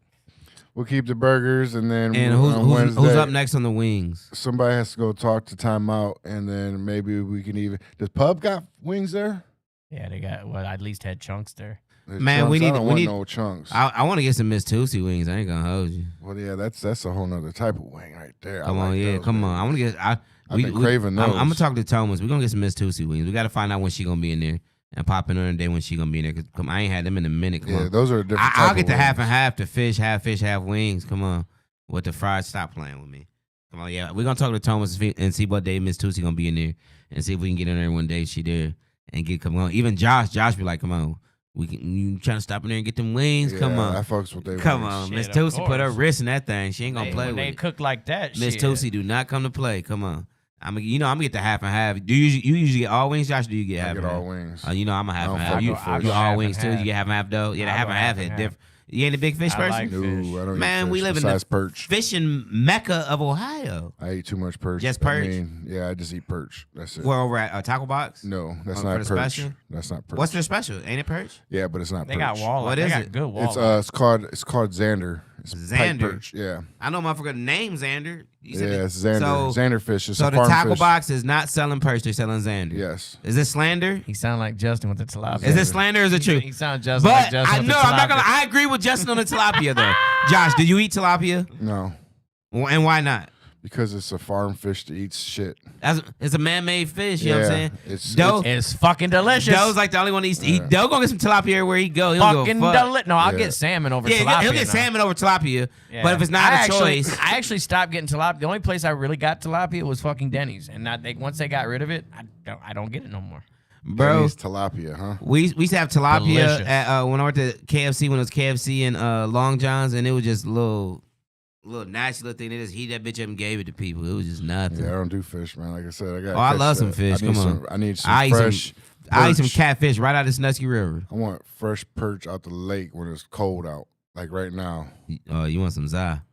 We'll keep the burgers, and then And on who's Wednesday, up next on the wings? Somebody has to go talk to Timeout, and then maybe we can even. Does Pub got wings there? Yeah, they got. Well, I at least had chunks there. The Man, we chunks? I need- don't we want need- no chunks. I want to get some Miss Tootsie wings. I ain't gonna hold you. Well, yeah, that's a whole nother type of wing right there. I Come on, like yeah, those, come man. on. I want to get. I've been craving I'm those. gonna talk to Thomas. We're gonna get some Miss Tootsie wings. We gotta find out when she gonna be in there. and pop in on the day when she gonna be in there. 'Cause, come, I ain't had them in a minute. Come Yeah, on. those are different. I'll type get of the half wings. and half, the fish, half wings. Come on. With the fries, stop playing with me. Come on, yeah. We're gonna talk to Thomas and see what day Miss Tusi gonna be in there and see if we can get in there one day. She there and come on. Even Josh be like, come on. You trying to stop in there and get them wings? Yeah, Come on. I fucks with they Come wings. on. Shit, Miss of Tusi put her course. wrist in that thing. She ain't gonna play when with they it. cook like that. Miss shit. Tusi do not come to play. Come on. I'm gonna get the half and half. You usually get all wings, Josh? Or do you get I half get and half? all wings. You know I'm a half I and don't half. fuck You, with fish. I you go all half wings and too? half. You get half and half though? Yeah, the I half go and half half hit and different. You ain't a big fish I person? like No, fish. I don't Man, eat we fish live in the besides perch. Fishing mecca of Ohio. I eat too much perch. Just perch? I mean, yeah, I just eat perch. That's it. We're over at Taco Box. No, that's For not the perch. special? That's not perch. What's their special? Ain't it perch? Yeah, but it's not They perch. got walleye. What They is got it? good It's walleye. it's called Xander. It's pipe Xander. perch. Yeah. I know motherfucker name Xander. You Yeah, said it's Xander. So, Xander fish. It's so a the farm Taco fish. Box is not selling perch, they're selling Xander. Yes. Is this slander? He sound like Justin with the tilapia. Is it slander or is it true? He sound just like But Justin I with know the I'm not tilapia. gonna. I agree with Justin on the tilapia though. Josh, do you eat tilapia? No, And why not? because it's a farm fish that eats shit. It's a man-made fish. You know what I'm saying? It's Doe, It's fucking delicious. Doe's like the only one that eats. Doe gonna get some tilapia everywhere he go. He don't fucking give a fuck. delicious. No, I'll Yeah. get salmon over Yeah, tilapia. he'll get now. salmon over tilapia. Yeah. But if it's not I a actually, choice, I actually stopped getting tilapia. The only place I really got tilapia was fucking Denny's, and once they got rid of it, I don't get it no more. bro. Denny's tilapia, huh? We used to have tilapia Delicious. at when I worked at KFC when it was KFC and Long John's, and it was just little nasty little thing. They just heat that bitch up and gave it to people. It was just nothing. Yeah, I don't do fish, man. Like I said, I got. Oh, I love some fish. Come on. I need some I eat fresh. I eat some perch. catfish right out of the Snusky River. I want fresh perch out the lake when it's cold out, like right now. You want some za?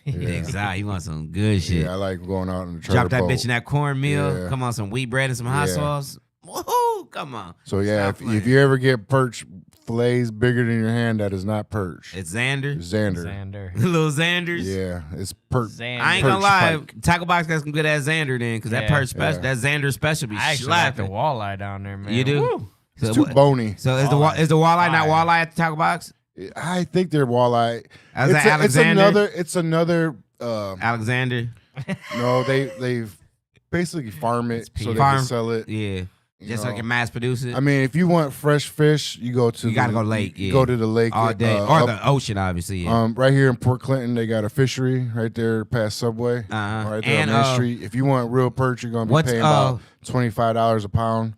Yeah. Big za. You want some good shit. Yeah, I like going out in the Drop that boat. bitch in that cornmeal. Yeah. Come on, some wheat bread and some hot Yeah. sauce. Woohoo! Come on. So yeah, Stop if playing. you ever get perch fillets bigger than your hand, that is not perch. It's Xander. It's Xander. Xander. Little Xanders. Yeah, it's perch. Xander. I ain't gonna Perch lie. pike. Taco Box got some good ass Xander then, because that Yeah. perch special, Yeah. that Xander special be I actually like the slapping. walleye down there, man. You do? Woo. So, It's too bony. so is Walleye. is the walleye not Fire. walleye at the Taco Box? I think they're walleye. As It's, that it's Alexander? another. Alexander. No, they basically farm it so they Farm- can sell it. Yeah. you Just so know. they can mass produce it I mean, if you want fresh fish, you go to. You gotta go lake, You yeah. go to the lake all day. Or up- the ocean, obviously. Yeah. right here in Port Clinton, they got a fishery right there past Subway. Uh-huh. Right there And, on Main Street. If you want real perch, you're gonna be what's, paying about $25 a pound.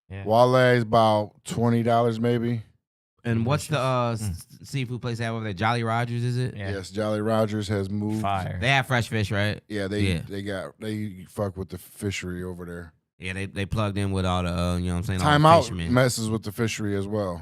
Yeah. Walleye is about $20 maybe. and what's the seafood place they have over there? Jolly Rogers, is it? Yeah. Yes, Jolly Rogers has moved. Fire. They have fresh fish, right? Yeah, Yeah. they fuck with the fishery over there. Yeah, they plugged in with all the, you know what I'm saying? all Time the Out fishermen. messes with the fishery as well.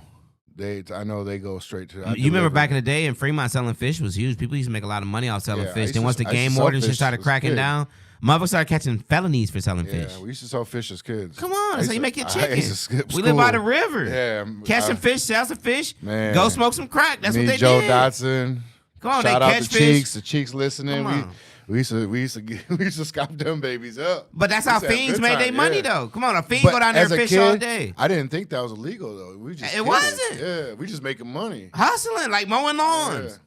I know they go straight to. You remember back in the day in Fremont selling fish was huge. People used to make a lot of money off selling Yeah, I fish. used Then to- once the I used to game sell warden shit fish started as a cracking kid. down, motherfuckers started catching felonies for selling Yeah, fish. we used to sell fish as kids. Come on, I that's how used you to- make your I chicken. used to skip We live by the school. river. Yeah, Catch some fish, sell some fish, Man. go smoke some crack. That's me, what they Joe did. Dotson. Come on, Shout they out catch the fish. Cheeks. The Cheeks listening. Come on. We used to scop them babies up. But that's how We used to have fiends good made time, their money, yeah. though. Come on, a fiend But go down there as and a fish all kid, day. I didn't think that was illegal though. We just It kids. wasn't. Yeah, we just making money. Hustling, like mowing lawns. Yeah.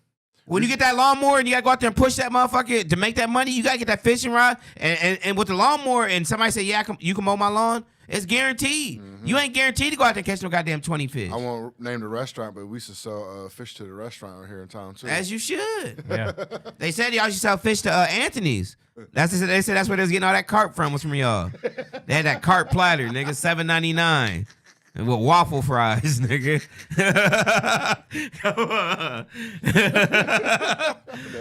When you get that lawnmower and you gotta go out there and push that motherfucker to make that money, you gotta get that fishing rod. And with the lawnmower, and somebody say, "Yeah, you can mow my lawn," it's guaranteed. You ain't guaranteed to go out there and catch no goddamn 20 fish. I won't name the restaurant, but we used to sell fish to the restaurant here in town too. As you should. Yeah. They said y'all should sell fish to Anthony's. They said that's where they was getting all that carp from. Was from y'all. They had that carp platter, nigga, $7.99. And with waffle fries, nigga. Come on.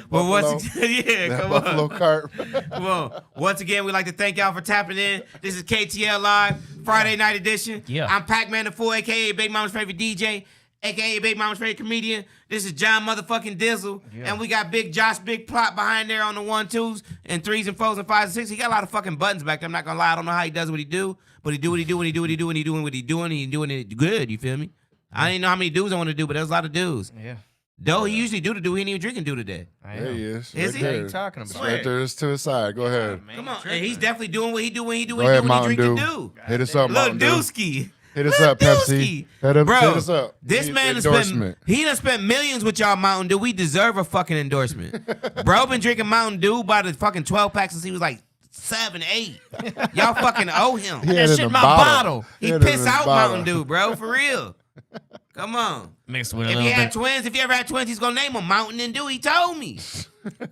Well, once Buffalo- again, yeah, that come buffalo on. carp. Come on. Once again, we'd like to thank y'all for tapping in. This is KTL Live, Friday night edition. Yeah. I'm Pac-Man the Fool, a.k.a. Big Mama's favorite DJ, a.k.a. Big Mama's favorite comedian. This is John motherfucking Dizzle. Yeah. And we got Big Josh Big Plot behind there on the 1, 2s, and 3s and 4s and 5s and 6s. He got a lot of fucking buttons back there. I'm not going to lie. I don't know how he does what he do, but he do what he do when he do what he do when he doing what he doing. He doing it good, you feel me? I didn't know how many dudes I want to do, but there's a lot of dudes. Yeah. Though he usually do the do, he ain't even drinking do today. I There am. he is. Is right he? there. What are you talking It's about? right there. It's to the side. Go ahead. Man, Come on. tripping. And he's definitely doing what he do when he do Go what he ahead, do when he Mountain drink Dew. the do. Hit us up, Little Mountain Dew. Dooski. Hit us Lil up, Pepsi. Dooski. Hit Bro, us up. This Need man has endorsement. he done spent millions with y'all Mountain Dew. We deserve a fucking endorsement. Bro been drinking Mountain Dew by the fucking 12 pack since he was like 7, 8. Y'all fucking owe him. He had That it shit in in a my bottle. bottle. He had it in piss his out bottle. Mountain Dew, bro, for real. Come on. Mixed with a If little he had bit. twins, if he ever had twins, he's gonna name them Mountain and Dew. He told me.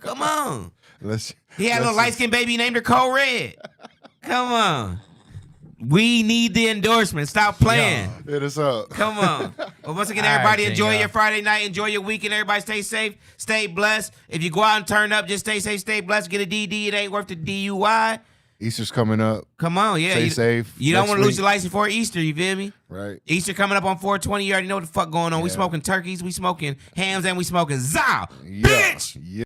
Come on. He had a little light skinned baby named her Cole Red. Come on. We need the endorsement. Stop playing. Hit us up. Come on. Well, once again, All right, everybody, then, enjoy y'all. your Friday night. Enjoy your weekend. Everybody stay safe. Stay blessed. If you go out and turn up, just stay safe, stay blessed. Get a DD. It ain't worth the DUI. Easter's coming up. Come on. Yeah. Stay you, safe. You don't Next want to lose week. your license for Easter. You feel me? Right. Easter coming up on 420. You already know what the fuck going on. We Yeah. smoking turkeys. We smoking hams. And we smoking zow. Yeah. Bitch. Yeah.